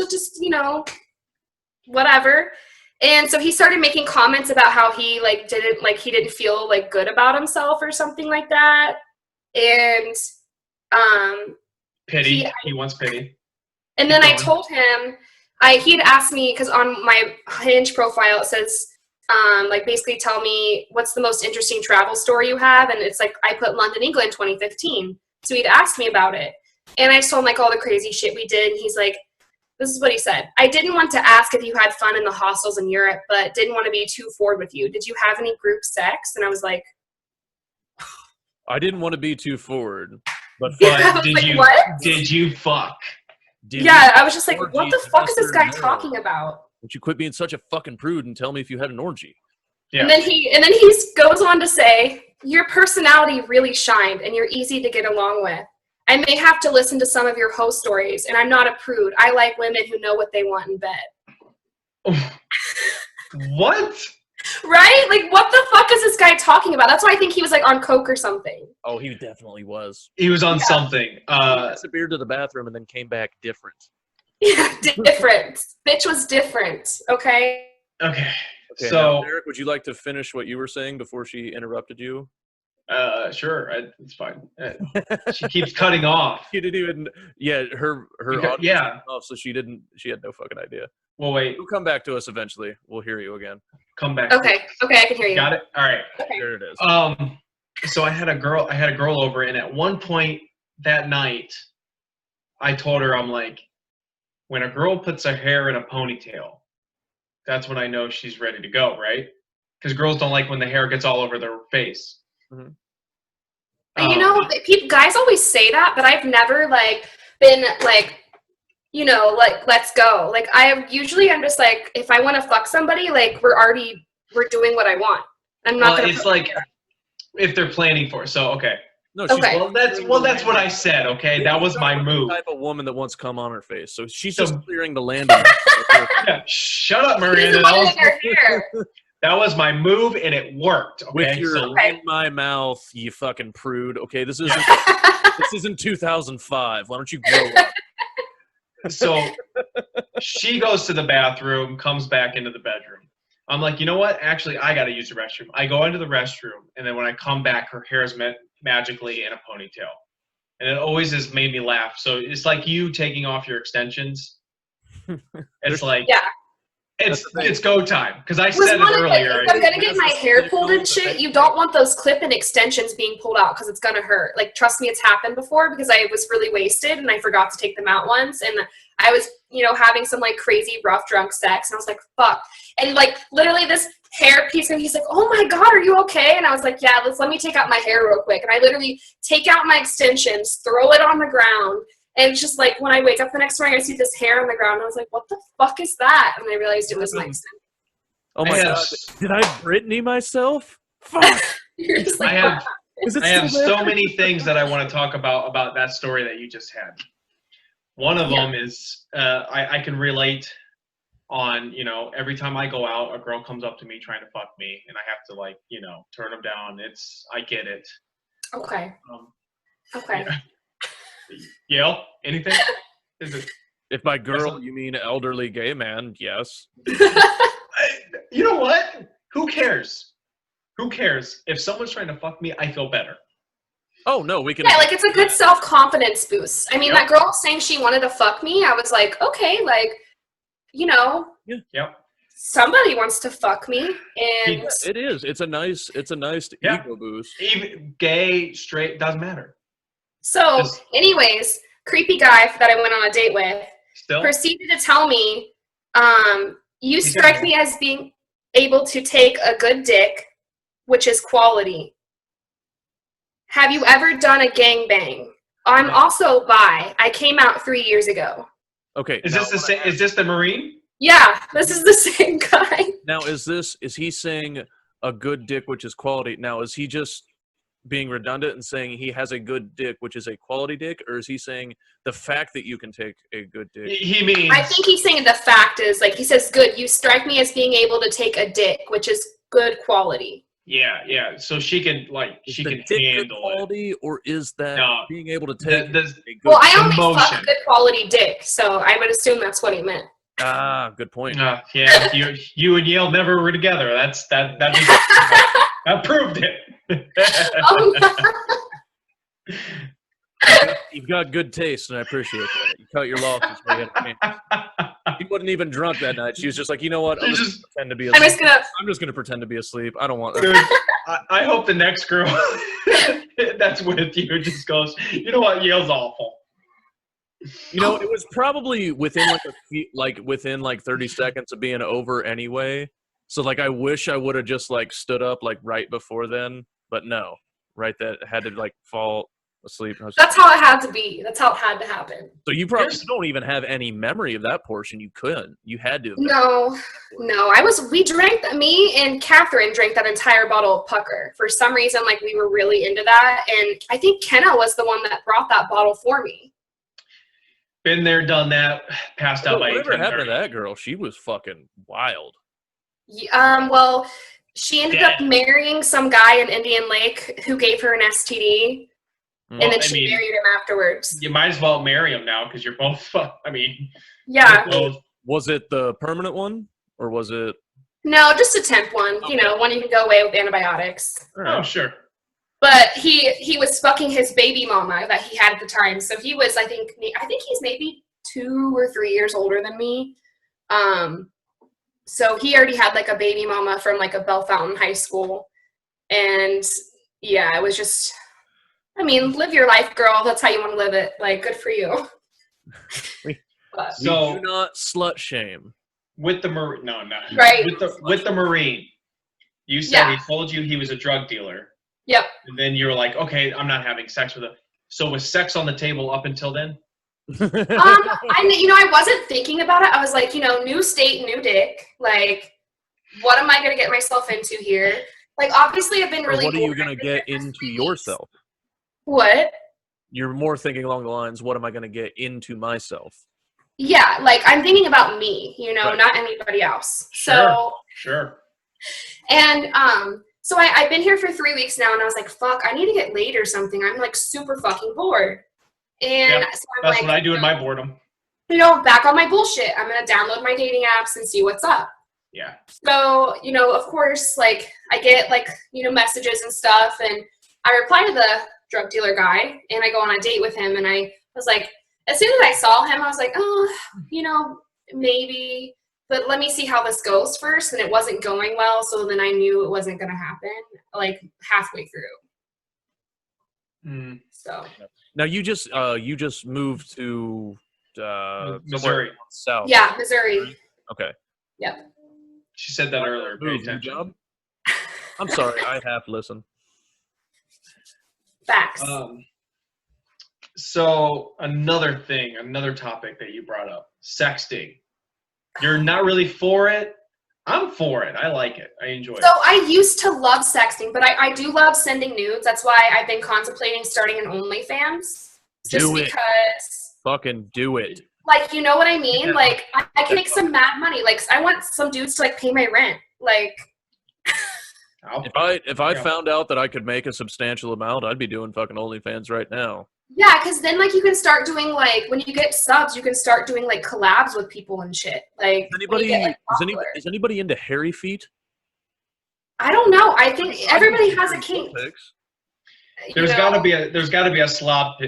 whatever. And so he started making comments about how he like he didn't feel like good about himself or something like that. And Pity. He wants pity. and then I told him he'd asked me, because on my Hinge profile it says like basically tell me what's the most interesting travel story you have, and it's like I put London, England 2015. So he'd asked me about it, and I told him like all the crazy shit we did, and he's like, this is what he said: I didn't want to ask if you had fun in the hostels in Europe, but didn't want to be too forward with you. Did you have any group sex? And I was like, I didn't want to be too forward, but did you fuck? Yeah, I was just like, what the fuck is this guy talking about? Would you quit being such a fucking prude and tell me if you had an orgy? Yeah. And then he goes on to say, your personality really shined and you're easy to get along with. I may have to listen to some of your host stories, and I'm not a prude. I like women who know what they want in bed. What? Right? Like, what the fuck is this guy talking about? That's why I think he was like on coke or something. Oh, he definitely was. He was on something. He disappeared to the bathroom and then came back different. Yeah, different. Bitch was different. Okay. Okay. So, now, Eric, would you like to finish what you were saying before she interrupted you? Sure. It's fine. She keeps cutting off. She didn't even. Yeah, her audio yeah. off, so she didn't. She had no fucking idea. Well, wait. You'll come back to us eventually. We'll hear you again. Come back. Okay. Okay, I can hear you. Got it. All right. Okay. There it is. So I had a girl over, and at one point that night, I told her, I'm like, when a girl puts her hair in a ponytail, that's when I know she's ready to go, right? Because girls don't like when the hair gets all over their face. Mm-hmm. You know, guys always say that, but I've never like been like, you know, like, let's go. Like, I'm just like, if I want to fuck somebody, like, we're doing what I want. I'm not gonna. It's like if they're planning for it. So okay. No, she's okay. Well, that's what I said. Okay, that was my move. Type of woman that wants cum on her face, so she's just clearing the landing. Yeah, shut up, Miranda. That was my move, and it worked. Okay? With your in my mouth, you fucking prude. Okay, this isn't 2005. Why don't you grow up? So she goes to the bathroom, comes back into the bedroom. I'm like, you know what? Actually, I got to use the restroom. I go into the restroom, and then when I come back, her hair is magically in a ponytail. And it always has made me laugh. So it's like you taking off your extensions. It's like, yeah. It's go time. Because I said it earlier. If I'm going to get my hair pulled and shit, you don't want those clip-in extensions being pulled out because it's going to hurt. Like, trust me, it's happened before because I was really wasted and I forgot to take them out once. And I was, you know, having some, like, crazy rough drunk sex. And I was like, fuck. And, like, literally this hair piece, and he's like, oh, my God, are you okay? And I was like, yeah, let me take out my hair real quick. And I literally take out my extensions, throw it on the ground. And it's just like when I wake up the next morning, I see this hair on the ground. And I was like, what the fuck is that? And I realized it was my extension. Oh my God. Did I Britney myself? Fuck. You're just like, I have so many things that I want to talk about that story that you just had. One of them is I can relate on, you know, every time I go out, a girl comes up to me trying to fuck me, and I have to, like, you know, turn them down. I get it. Okay. Okay. Yeah. Yale, anything? If by girl you mean elderly gay man, yes. You know what? Who cares? Who cares? If someone's trying to fuck me, I feel better. Oh, no, we can... Yeah, like, it's a good self-confidence boost. I mean, that girl saying she wanted to fuck me, I was like, okay, like, you know. Yeah. Yep. Somebody wants to fuck me, and it is. It's a nice ego boost. Even gay, straight, doesn't matter. So, anyways, creepy guy that I went on a date with proceeded to tell me, you strike me as being able to take a good dick, which is quality. Have you ever done a gangbang? I'm also bi. I came out 3 years ago. Okay. Is this the same? Is this the Marine? Yeah, this is the same guy. Now, is he saying a good dick, which is quality? Now, is he just being redundant and saying he has a good dick, which is a quality dick, or is he saying the fact that you can take a good dick? He means... I think he's saying the fact is, like, he says, good, you strike me as being able to take a dick, which is good quality. Yeah. So she can, like, is she the can dick handle good quality, or is that being able to take well, I only fuck good quality dick, so I would assume that's what he meant. Ah, good point. Yeah, you and Yale never were together. That proved it. You've got good taste, and I appreciate that. You cut your losses where you had a chance. She wasn't even drunk that night. She was just like, you know what? I'm just gonna pretend to be asleep. I'm just gonna pretend to be asleep. I don't want that. Dude, I hope the next girl that's with you just goes, you know what? Yale's awful. You know, it was probably within within 30 seconds of being over anyway. So like, I wish I would have just like stood up like right before then, but no, right, that had to like fall asleep. That's how it had to be. That's how it had to happen. So you probably don't even have any memory of that portion. You couldn't. You had to. No. We drank, me and Catherine drank that entire bottle of Pucker. For some reason, like, we were really into that. And I think Kenna was the one that brought that bottle for me. Been there, done that, passed out by 8:30. Whatever happened to that girl? She was fucking wild. Well, she ended up marrying some guy in Indian Lake who gave her an STD. And then she married him afterwards. You might as well marry him now because you're both. Yeah. Was it the permanent one, or was it? No, just a temp one. Okay. You know, one you can go away with antibiotics. Oh, sure. But he was fucking his baby mama that he had at the time. So he was, I think he's maybe 2 or 3 years older than me. So he already had like a baby mama from like a Bell Fountain high school, and yeah, it was just. I mean, live your life, girl. That's how you want to live it. Like, good for you. We do not slut shame. With the Marine, no. Right. With the Marine, you said he told you he was a drug dealer. Yep. And then you were like, okay, I'm not having sex with him. So was sex on the table up until then? I wasn't thinking about it. I was like, new state, new dick. Like, what am I going to get myself into here? Like, obviously, I've been really. What are you going to get into yourself? What? You're more thinking along the lines, what am I going to get into myself? Yeah, like, I'm thinking about me, right. Not anybody else. Sure. And so I've been here for 3 weeks now, and I was like, fuck, I need to get laid or something. I'm like super fucking bored. And so I'm that's what I do in my boredom. Back on my bullshit. I'm going to download my dating apps and see what's up. Yeah. So, of course, like, I get, like, messages and stuff, and I reply to the drug dealer guy, and I go on a date with him, and I was like, as soon as I saw him, I was like, oh, maybe, but let me see how this goes first, and it wasn't going well, so then I knew it wasn't going to happen, like, halfway through. So. Now, you just moved to Missouri. South. Yeah, Missouri. Okay. Yep. She said that earlier. Pay attention. Job? I'm sorry, I half listened. Facts. So another topic that you brought up, sexting. You're not really for it. I'm for it. I like it. I enjoy it. So I used to love sexting, but I do love sending nudes. That's why I've been contemplating starting an OnlyFans. Because fucking do it. Like, you know what I mean? Yeah. Like, I can make some mad money. Like, I want some dudes to, like, pay my rent. Like... If I found out that I could make a substantial amount, I'd be doing fucking OnlyFans right now. Yeah, because then, like, you can start doing, like, when you get subs, you can start doing, like, collabs with people and shit. Like, is anybody into hairy feet? I don't know. I think everybody has a kink. There's got to be a slob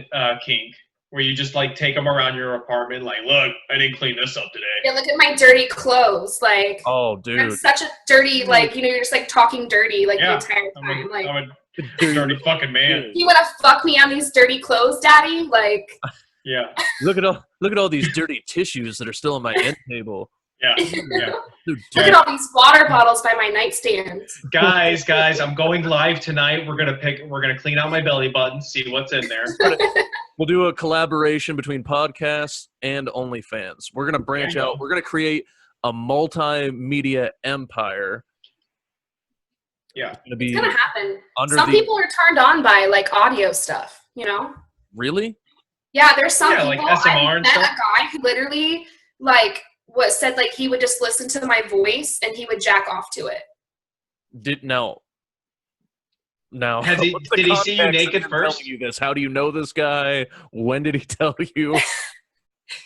kink. Where you just, like, take them around your apartment, like, look, I didn't clean this up today. Yeah, look at my dirty clothes. Like, oh, dude. I'm such a dirty, like, you're just, like, talking dirty, like, the entire time. I'm a dirty fucking man. You want to fuck me on these dirty clothes, daddy? Like. Yeah. Look at all these dirty tissues that are still on my end table. Yeah. Look at all these water bottles by my nightstand. Guys, I'm going live tonight. We're gonna clean out my belly button, see what's in there. We'll do a collaboration between podcasts and OnlyFans. We're gonna branch out. We're gonna create a multimedia empire. Yeah, it's gonna happen. Some people are turned on by like audio stuff. Really? Yeah, there's some people. Like SMR and stuff. I met a guy who literally said like he would just listen to my voice and he would jack off to it. Did he see you naked first? You this? How do you know this guy? When did he tell you?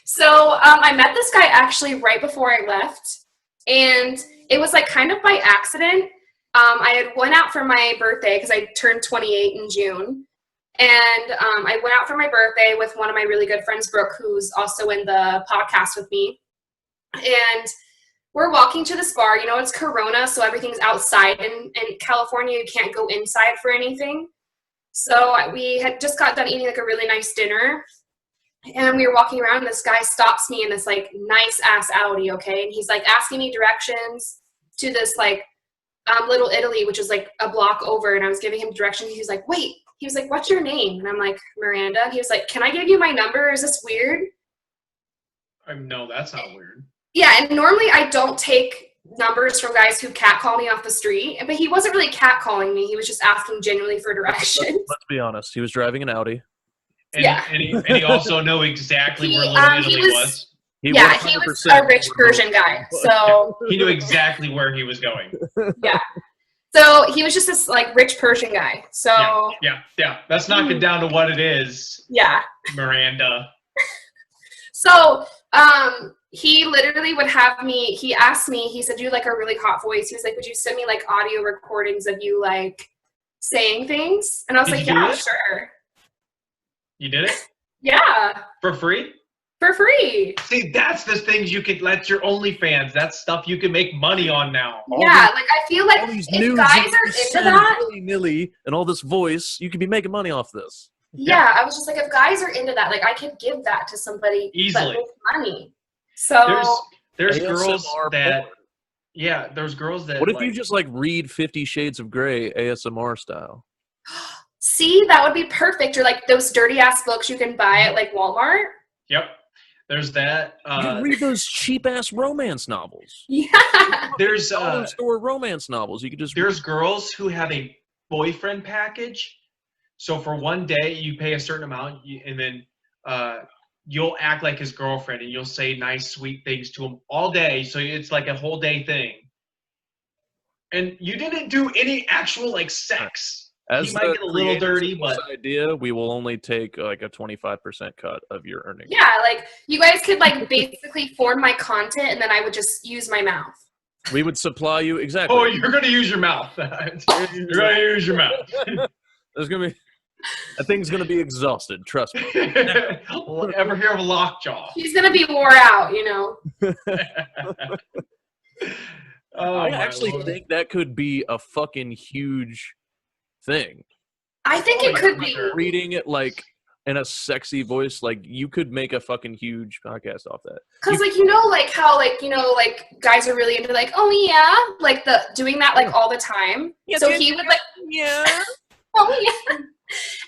So I met this guy actually right before I left, and it was like kind of by accident. I had went out for my birthday because I turned 28 in June, and I went out for my birthday with one of my really good friends, Brooke, who's also in the podcast with me, and we're walking to this bar. You know, it's Corona, so everything's outside. In California, you can't go inside for anything. So we had just got done eating like a really nice dinner. And we were walking around, and this guy stops me in this like nice ass Audi, okay? And he's like asking me directions to this like Little Italy, which is like a block over. And I was giving him directions. He was like, wait. He was like, what's your name? And I'm like, Miranda. He was like, can I give you my number? Is this weird? No, that's not weird. Yeah, and normally I don't take numbers from guys who catcall me off the street, but he wasn't really catcalling me. He was just asking genuinely for directions. Let's be honest. He was driving an Audi. And, and he also knew exactly where Little Italy was. He was a rich Persian guy, so he knew exactly where he was going. Yeah, so he was just this like rich Persian guy. So yeah. Let's knock it down to what it is. Yeah, Miranda. So he literally would have me. He asked me. He said, "You like a really hot voice." He was like, "Would you send me like audio recordings of you like saying things?" And I was like, "Yeah, sure." You did it? Yeah. For free? For free. See, that's the things you could let your OnlyFans. That's stuff you can make money on now. Yeah, like I feel like if guys are into that, willy-nilly, and all this voice, you could be making money off this. Yeah, I was just like, if guys are into that, like I could give that to somebody easily with money. So there's girls that there's girls that. What if you just like read 50 Shades of Grey ASMR style? See, that would be perfect. Or like those dirty ass books you can buy at like Walmart. Yep. There's that. You can read those cheap ass romance novels. Yeah. There's store romance novels. You could just. There's girls who have a boyfriend package. So for one day you pay a certain amount, and then you'll act like his girlfriend, and you'll say nice, sweet things to him all day. So it's like a whole day thing. And you didn't do any actual like sex. As he might get a little dirty, but idea, we will only take like a 25% cut of your earnings. Yeah, like you guys could like basically form my content, and then I would just use my mouth. We would supply you exactly. Oh, you're gonna use your mouth. You're gonna use your mouth. There's gonna be. That thing's gonna be exhausted. Trust me. Ever hear of a lockjaw? He's gonna be wore out, you know. I actually think that could be a fucking huge thing. I think it could be. Reading it like in a sexy voice, like you could make a fucking huge podcast off that. Cause like you know like how like you know like guys are really into like oh yeah like the doing that like all the time. Yes, so he would like yeah. Oh yeah.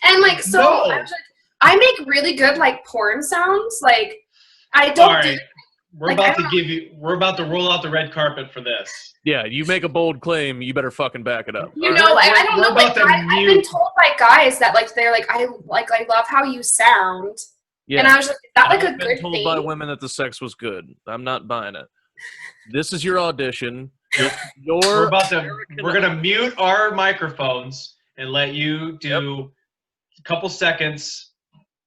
And like so I was like, I make really good like porn sounds. Like I don't. All right. We're about to roll out the red carpet for this. Yeah, you make a bold claim, you better fucking back it up. You know, I don't know. Like, I've been told by guys that like they're like I love how you sound. Yeah. And I was like, is that like a good thing? I've been told by women that the sex was good. I'm not buying it. This is your audition. We're gonna mute our microphones and let you do a couple seconds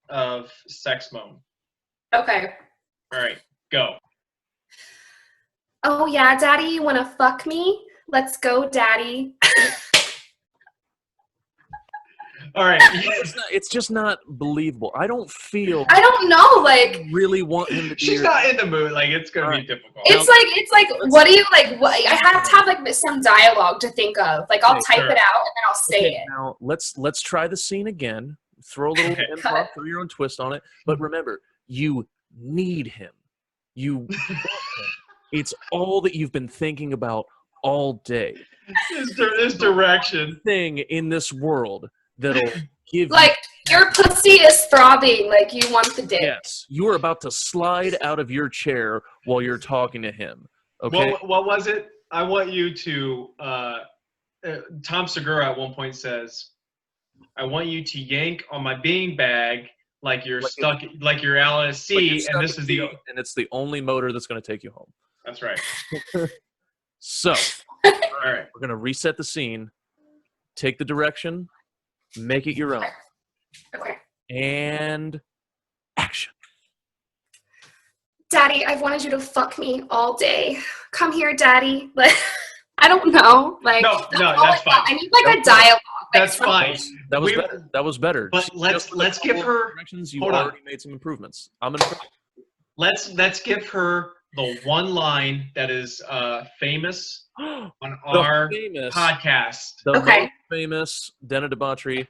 of sex mode. Okay. All right. Go. Oh yeah, daddy, you wanna fuck me? Let's go, daddy. All right. It's just not believable. I don't know, like I really want him to be. She's not in the mood. Like it's gonna be difficult. It's like what do you like? What I have to have like some dialogue to think of. Like I'll type it out and then I'll say it. Now let's try the scene again. Throw a little improv, throw your own twist on it. But remember, you need him. You it's all that you've been thinking about all day. This direction thing in this world that'll give like your pussy is throbbing, like you want the dick. Yes, you are about to slide out of your chair while you're talking to him. Okay. What was it? I want you to. Tom Segura at one point says, "I want you to yank on my beanbag." Like you're stuck, like you're LSC, and this is and it's the only motor that's going to take you home. That's right. So, all right, we're going to reset the scene, take the direction, make it your own. Okay. And action. Daddy, I've wanted you to fuck me all day. Come here, Daddy. Like, I don't know. Like, No, that's fine. I need like a dialogue. That's fine. That was better. That was better. But let's give her. Directions. You Hold on. already made some improvements. I'm gonna. Let's give her the one line that is famous on The our famous- podcast. The Okay. most famous Den of Debauchery.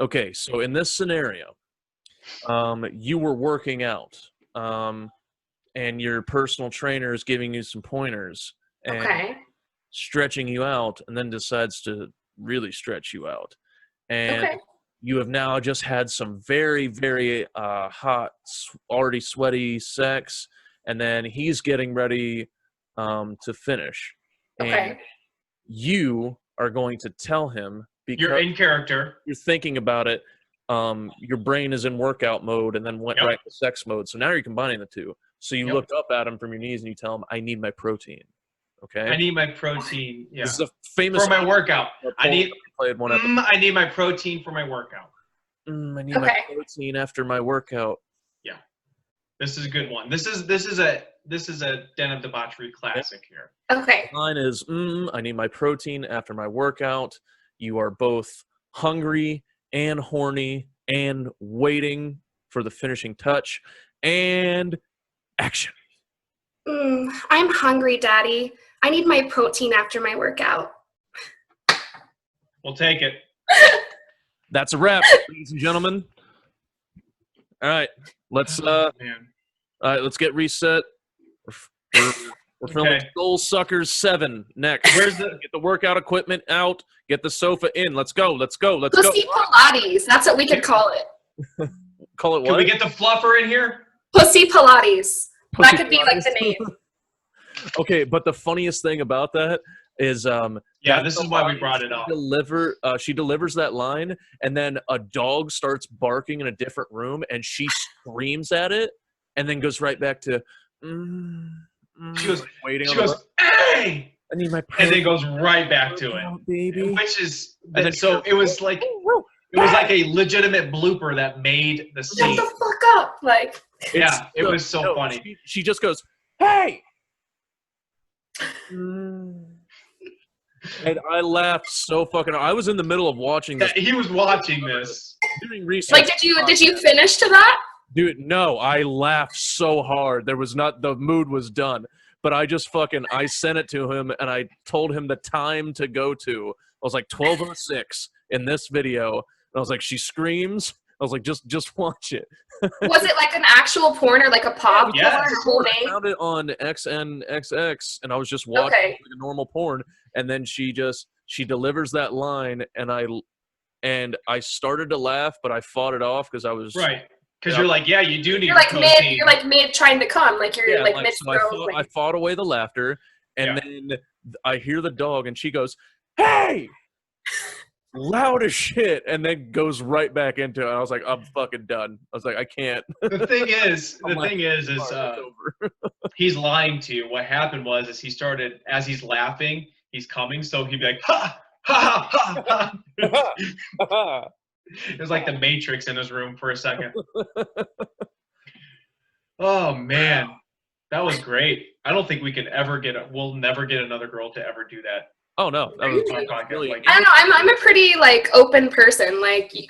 Okay, so in this scenario, you were working out, and your personal trainer is giving you some pointers and Okay. stretching you out, and then decides to really stretch you out. And Okay. you have now just had some very, very hot, already sweaty sex, and then he's getting ready to finish. Okay. And you are going to tell him, because You're in character. you're thinking about it, your brain is in workout mode and then went Yep. right to sex mode. So now you're combining the two. So you Yep. look up at him from your knees and you tell him, I need my protein. Okay? I need my protein. Yeah. This is a famous For my workout. I need. played one episode. I need my protein for my workout. I need my Okay. protein after my workout. This is a good one. This is a Den of Debauchery classic here. Okay. Mine is, I need my protein after my workout. You are both hungry and horny and waiting for the finishing touch. And action. I'm hungry, Daddy. I need my protein after my workout. We'll take it. That's a wrap, ladies and gentlemen. All right, let's Man. let's get reset. We're filming Okay. Soul Suckers 7 next. Where's the? Get the workout equipment out. Get the sofa in. Let's go. Let's go. Let's go. Pussy Pilates. That's what we could call it. Call it Can what? we get the fluffer in here? Pussy Pilates. Pussy That could be like the Pilates. name. Okay, but the funniest thing about that is Yeah, that's this the is why we line brought it up. She delivers that line, and then a dog starts barking in a different room, and she screams at it, and then goes right back to. She goes. Waiting. She on the goes, "Hey!" I need my. And then goes right back to it. workout, baby. Which is And then so it was like a legitimate blooper that made the Shut scene. the fuck up. Like, Yeah, it was so funny. She just goes, "Hey!" And I laughed so fucking. I was in the middle of watching this, He was watching this. doing research. like, did you finish to that? Dude, no, I laughed so hard. There was not, the mood was done. But I just I sent it to him and I told him the time to go to. I was like 12:06 in this video. And I was like, she screams. I was like, just watch it. Was it like an actual porn or like a pop Yes. porn? Whole I name? found it on XNXX and I was just watching Okay. like a normal porn. And then she delivers that line and I started to laugh, but I fought it off because I was Right. Because Yeah. you're like, yeah, you do need You're like protein. mid trying to come. Like you're like mid so I fought away the laughter, and then I hear the dog, and she goes, "Hey!" loud as shit, and then goes right back into it. I was like, I'm fucking done. I was like, I can't. The thing is, I'm like, is It's over. he's lying to you. What happened was he started, as he's laughing, he's coming, so he'd be like, ha, ha, ha, ha. It was like the Matrix in his room for a second. Oh, man. That was great. I don't think we could ever we'll never get another girl to ever do that. Oh no, that was Really? really. Like, I don't know. I'm a pretty like open person. Like you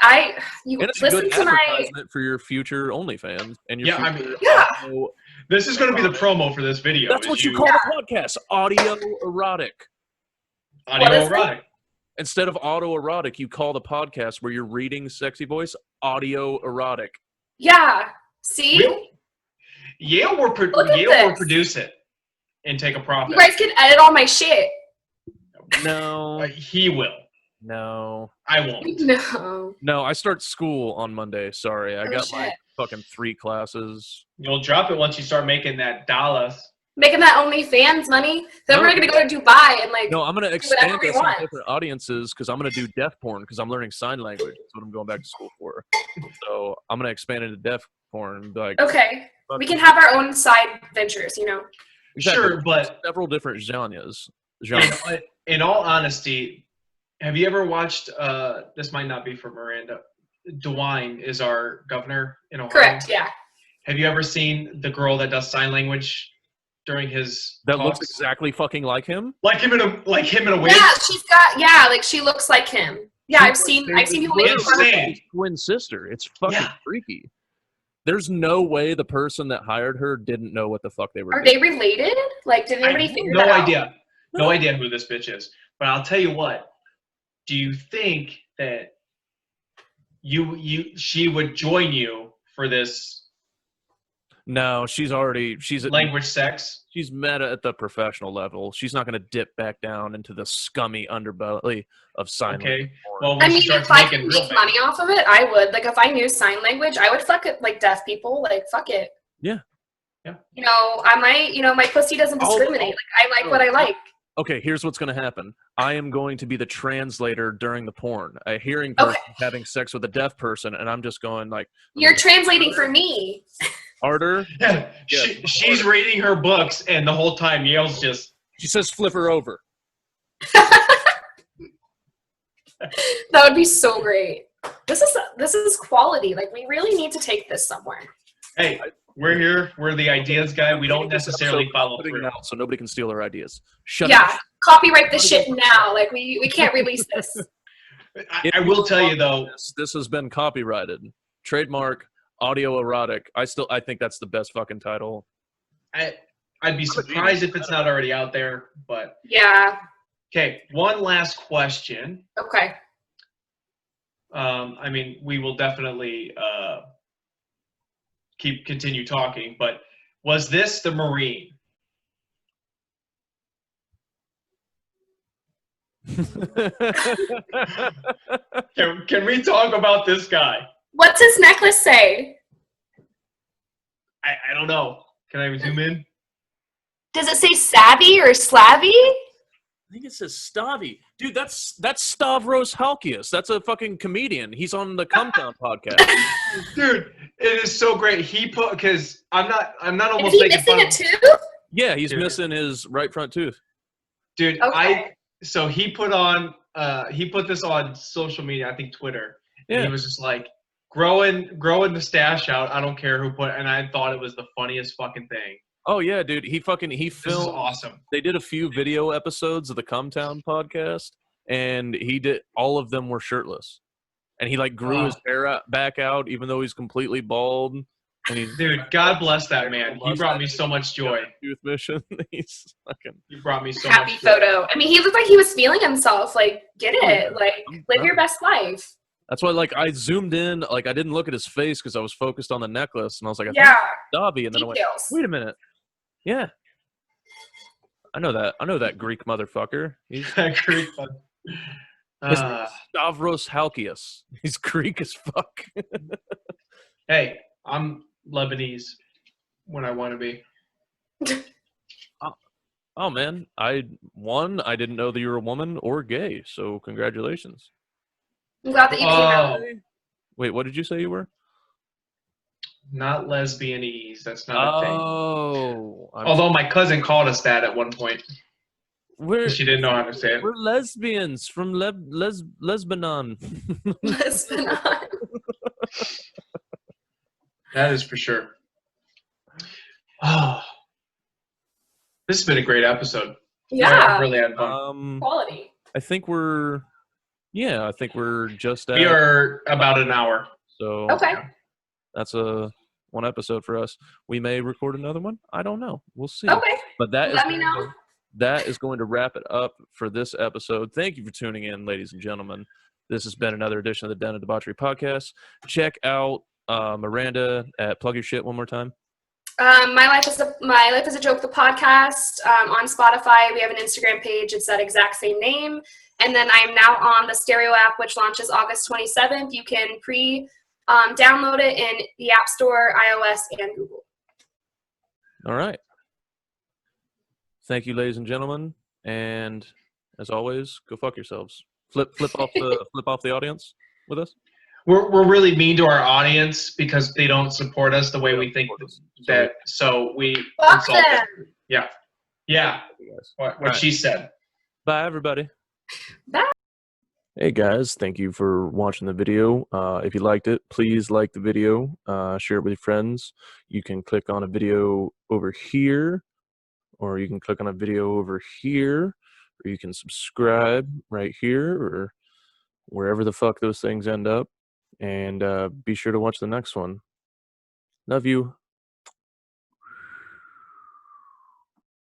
And it's a listen good to my advertisement for your future OnlyFans and your Yeah, I future mean- Yeah. audio. this is going to be the promo for this video. That's is what you call the podcast, audio erotic. What audio is it? erotic. Instead of auto erotic, you call the podcast where you're reading sexy voice audio erotic. yeah. See, Really? Yale will Look at Yale will this. produce it and take a profit. you guys can edit all my shit. No, He will. no, I won't. No. I start school on Monday. Sorry, I Oh, got shit. like fucking 3 classes. You'll drop it once you start making that dollars. Making that OnlyFans money. Then No. we're gonna go to Dubai and like. No, I'm gonna whatever expand we this to want. different audiences because I'm gonna do deaf porn because I'm learning sign language. That's what I'm going back to school for. So I'm gonna expand into deaf porn. And be like, Okay, we can have our own side ventures. You know. exactly. Sure, but several different genres. in all honesty, have you ever watched? This might not be for Miranda. DeWine is our governor in Ohio. Correct. Yeah. Have you ever seen the girl that does sign language during his That talks? looks exactly fucking like him. Like him in a wig. Yeah, like she looks like him. Yeah, I've seen people making fun of Insane. it. His twin sister. It's fucking Yeah. freaky. There's no way the person that hired her didn't know what the fuck they were Are doing. they related? Like, did anybody figure that No out? idea. No idea who this bitch is. But I'll tell you what. Do you think that she would join you for this No, she's language sex? She's meta at the professional level. She's not going to dip back down into the scummy underbelly of sign language. Well, I when she mean, starts if I making could real make money off of it, I would. Like, if I knew sign language, I would fuck it like deaf people. Like, fuck it. Yeah. You know, my pussy doesn't discriminate. Like, I like what I like. Okay, here's what's going to happen. I am going to be the translator during the porn. A hearing person having sex with a deaf person, and I'm just going like... You're translating for me. Harder? Yeah. She's reading her books, and the whole time Yale's just... She says flip her over. That would be so great. This is quality. Like, we really need to take this somewhere. Hey, we're here. We're the ideas guy. We don't necessarily follow through. Out so nobody can steal our ideas. Shut Yeah, up. copyright this shit now. Like, we can't release this. I will tell you, though. This has been copyrighted. Trademark, audio erotic. I think that's the best fucking title. I'd be surprised if it's not already out there, but... Yeah. Okay, one last question. Okay. I mean, we will definitely continue talking, but was this the Marine? Can we talk about this guy? What's his necklace say? I don't know. Can I zoom in? Does it say savvy or slavy? I think it says Stavi. Dude, that's Stavros Halkias. That's a fucking comedian. He's on the Compound podcast. Dude, it is so great. He put, because I'm not almost Is he making missing fun a tooth? Yeah, he's missing his right front tooth. Dude, Okay. So he put this on social media, I think Twitter. Yeah. And he was just like, growing the stash out. I don't care who put, and I thought it was the funniest fucking thing. Oh yeah, dude. He filmed. This is awesome. They did a few video episodes of the Comtown podcast, and he did. All of them were shirtless, and he like grew his hair back out, even though he's completely bald. And Dude, God bless that man. He brought me so much joy. Youth mission. He's fucking. He brought me so Happy much joy. photo. I mean, he looked like he was feeling himself. Like, get it. Like, live your best life. That's why, like, I zoomed in. Like, I didn't look at his face because I was focused on the necklace, and I was like, Yeah. Dobby, and then I went, Details. wait a minute. Yeah. I know that Greek motherfucker. He's Greek. his name's Stavros Halkias. He's Greek as fuck. Hey, I'm Lebanese when I want to be. Oh man, I didn't know that you were a woman or gay, so congratulations. I'm glad that you came out. Wait, what did you say you were? Not lesbianese. That's not a thing. Oh. Although my cousin called us that at one point. We're, She didn't know how to say it. We're lesbians from Lesbanon. Lesbanon. That is for sure. Oh, this has been a great episode. Yeah. I really had fun. Quality. I think we're just at. We are about an hour. So Okay. that's one episode for us. We may record another one. I don't know. We'll see. Okay. But Let me know. That is going to wrap it up for this episode. Thank you for tuning in, ladies and gentlemen. This has been another edition of the Den of Debauchery podcast. Check out Miranda at Plug Your Shit one more time. My life is a joke. The podcast on Spotify. We have an Instagram page. It's that exact same name. And then I'm now on the Stereo app, which launches August 27th. You can download it in the App Store, iOS, and Google. All right. Thank you, ladies and gentlemen. And as always, go fuck yourselves. Flip off the audience with us. We're really mean to our audience because they don't support us the way we think that. So we Fuck insult them. them. Yeah. What she said. Bye, everybody. Bye. Hey guys, thank you for watching the video. If you liked it, please like the video, share it with your friends. You can click on a video over here, or you can click on a video over here, or you can subscribe right here, or wherever the fuck those things end up. And be sure to watch the next one. Love you.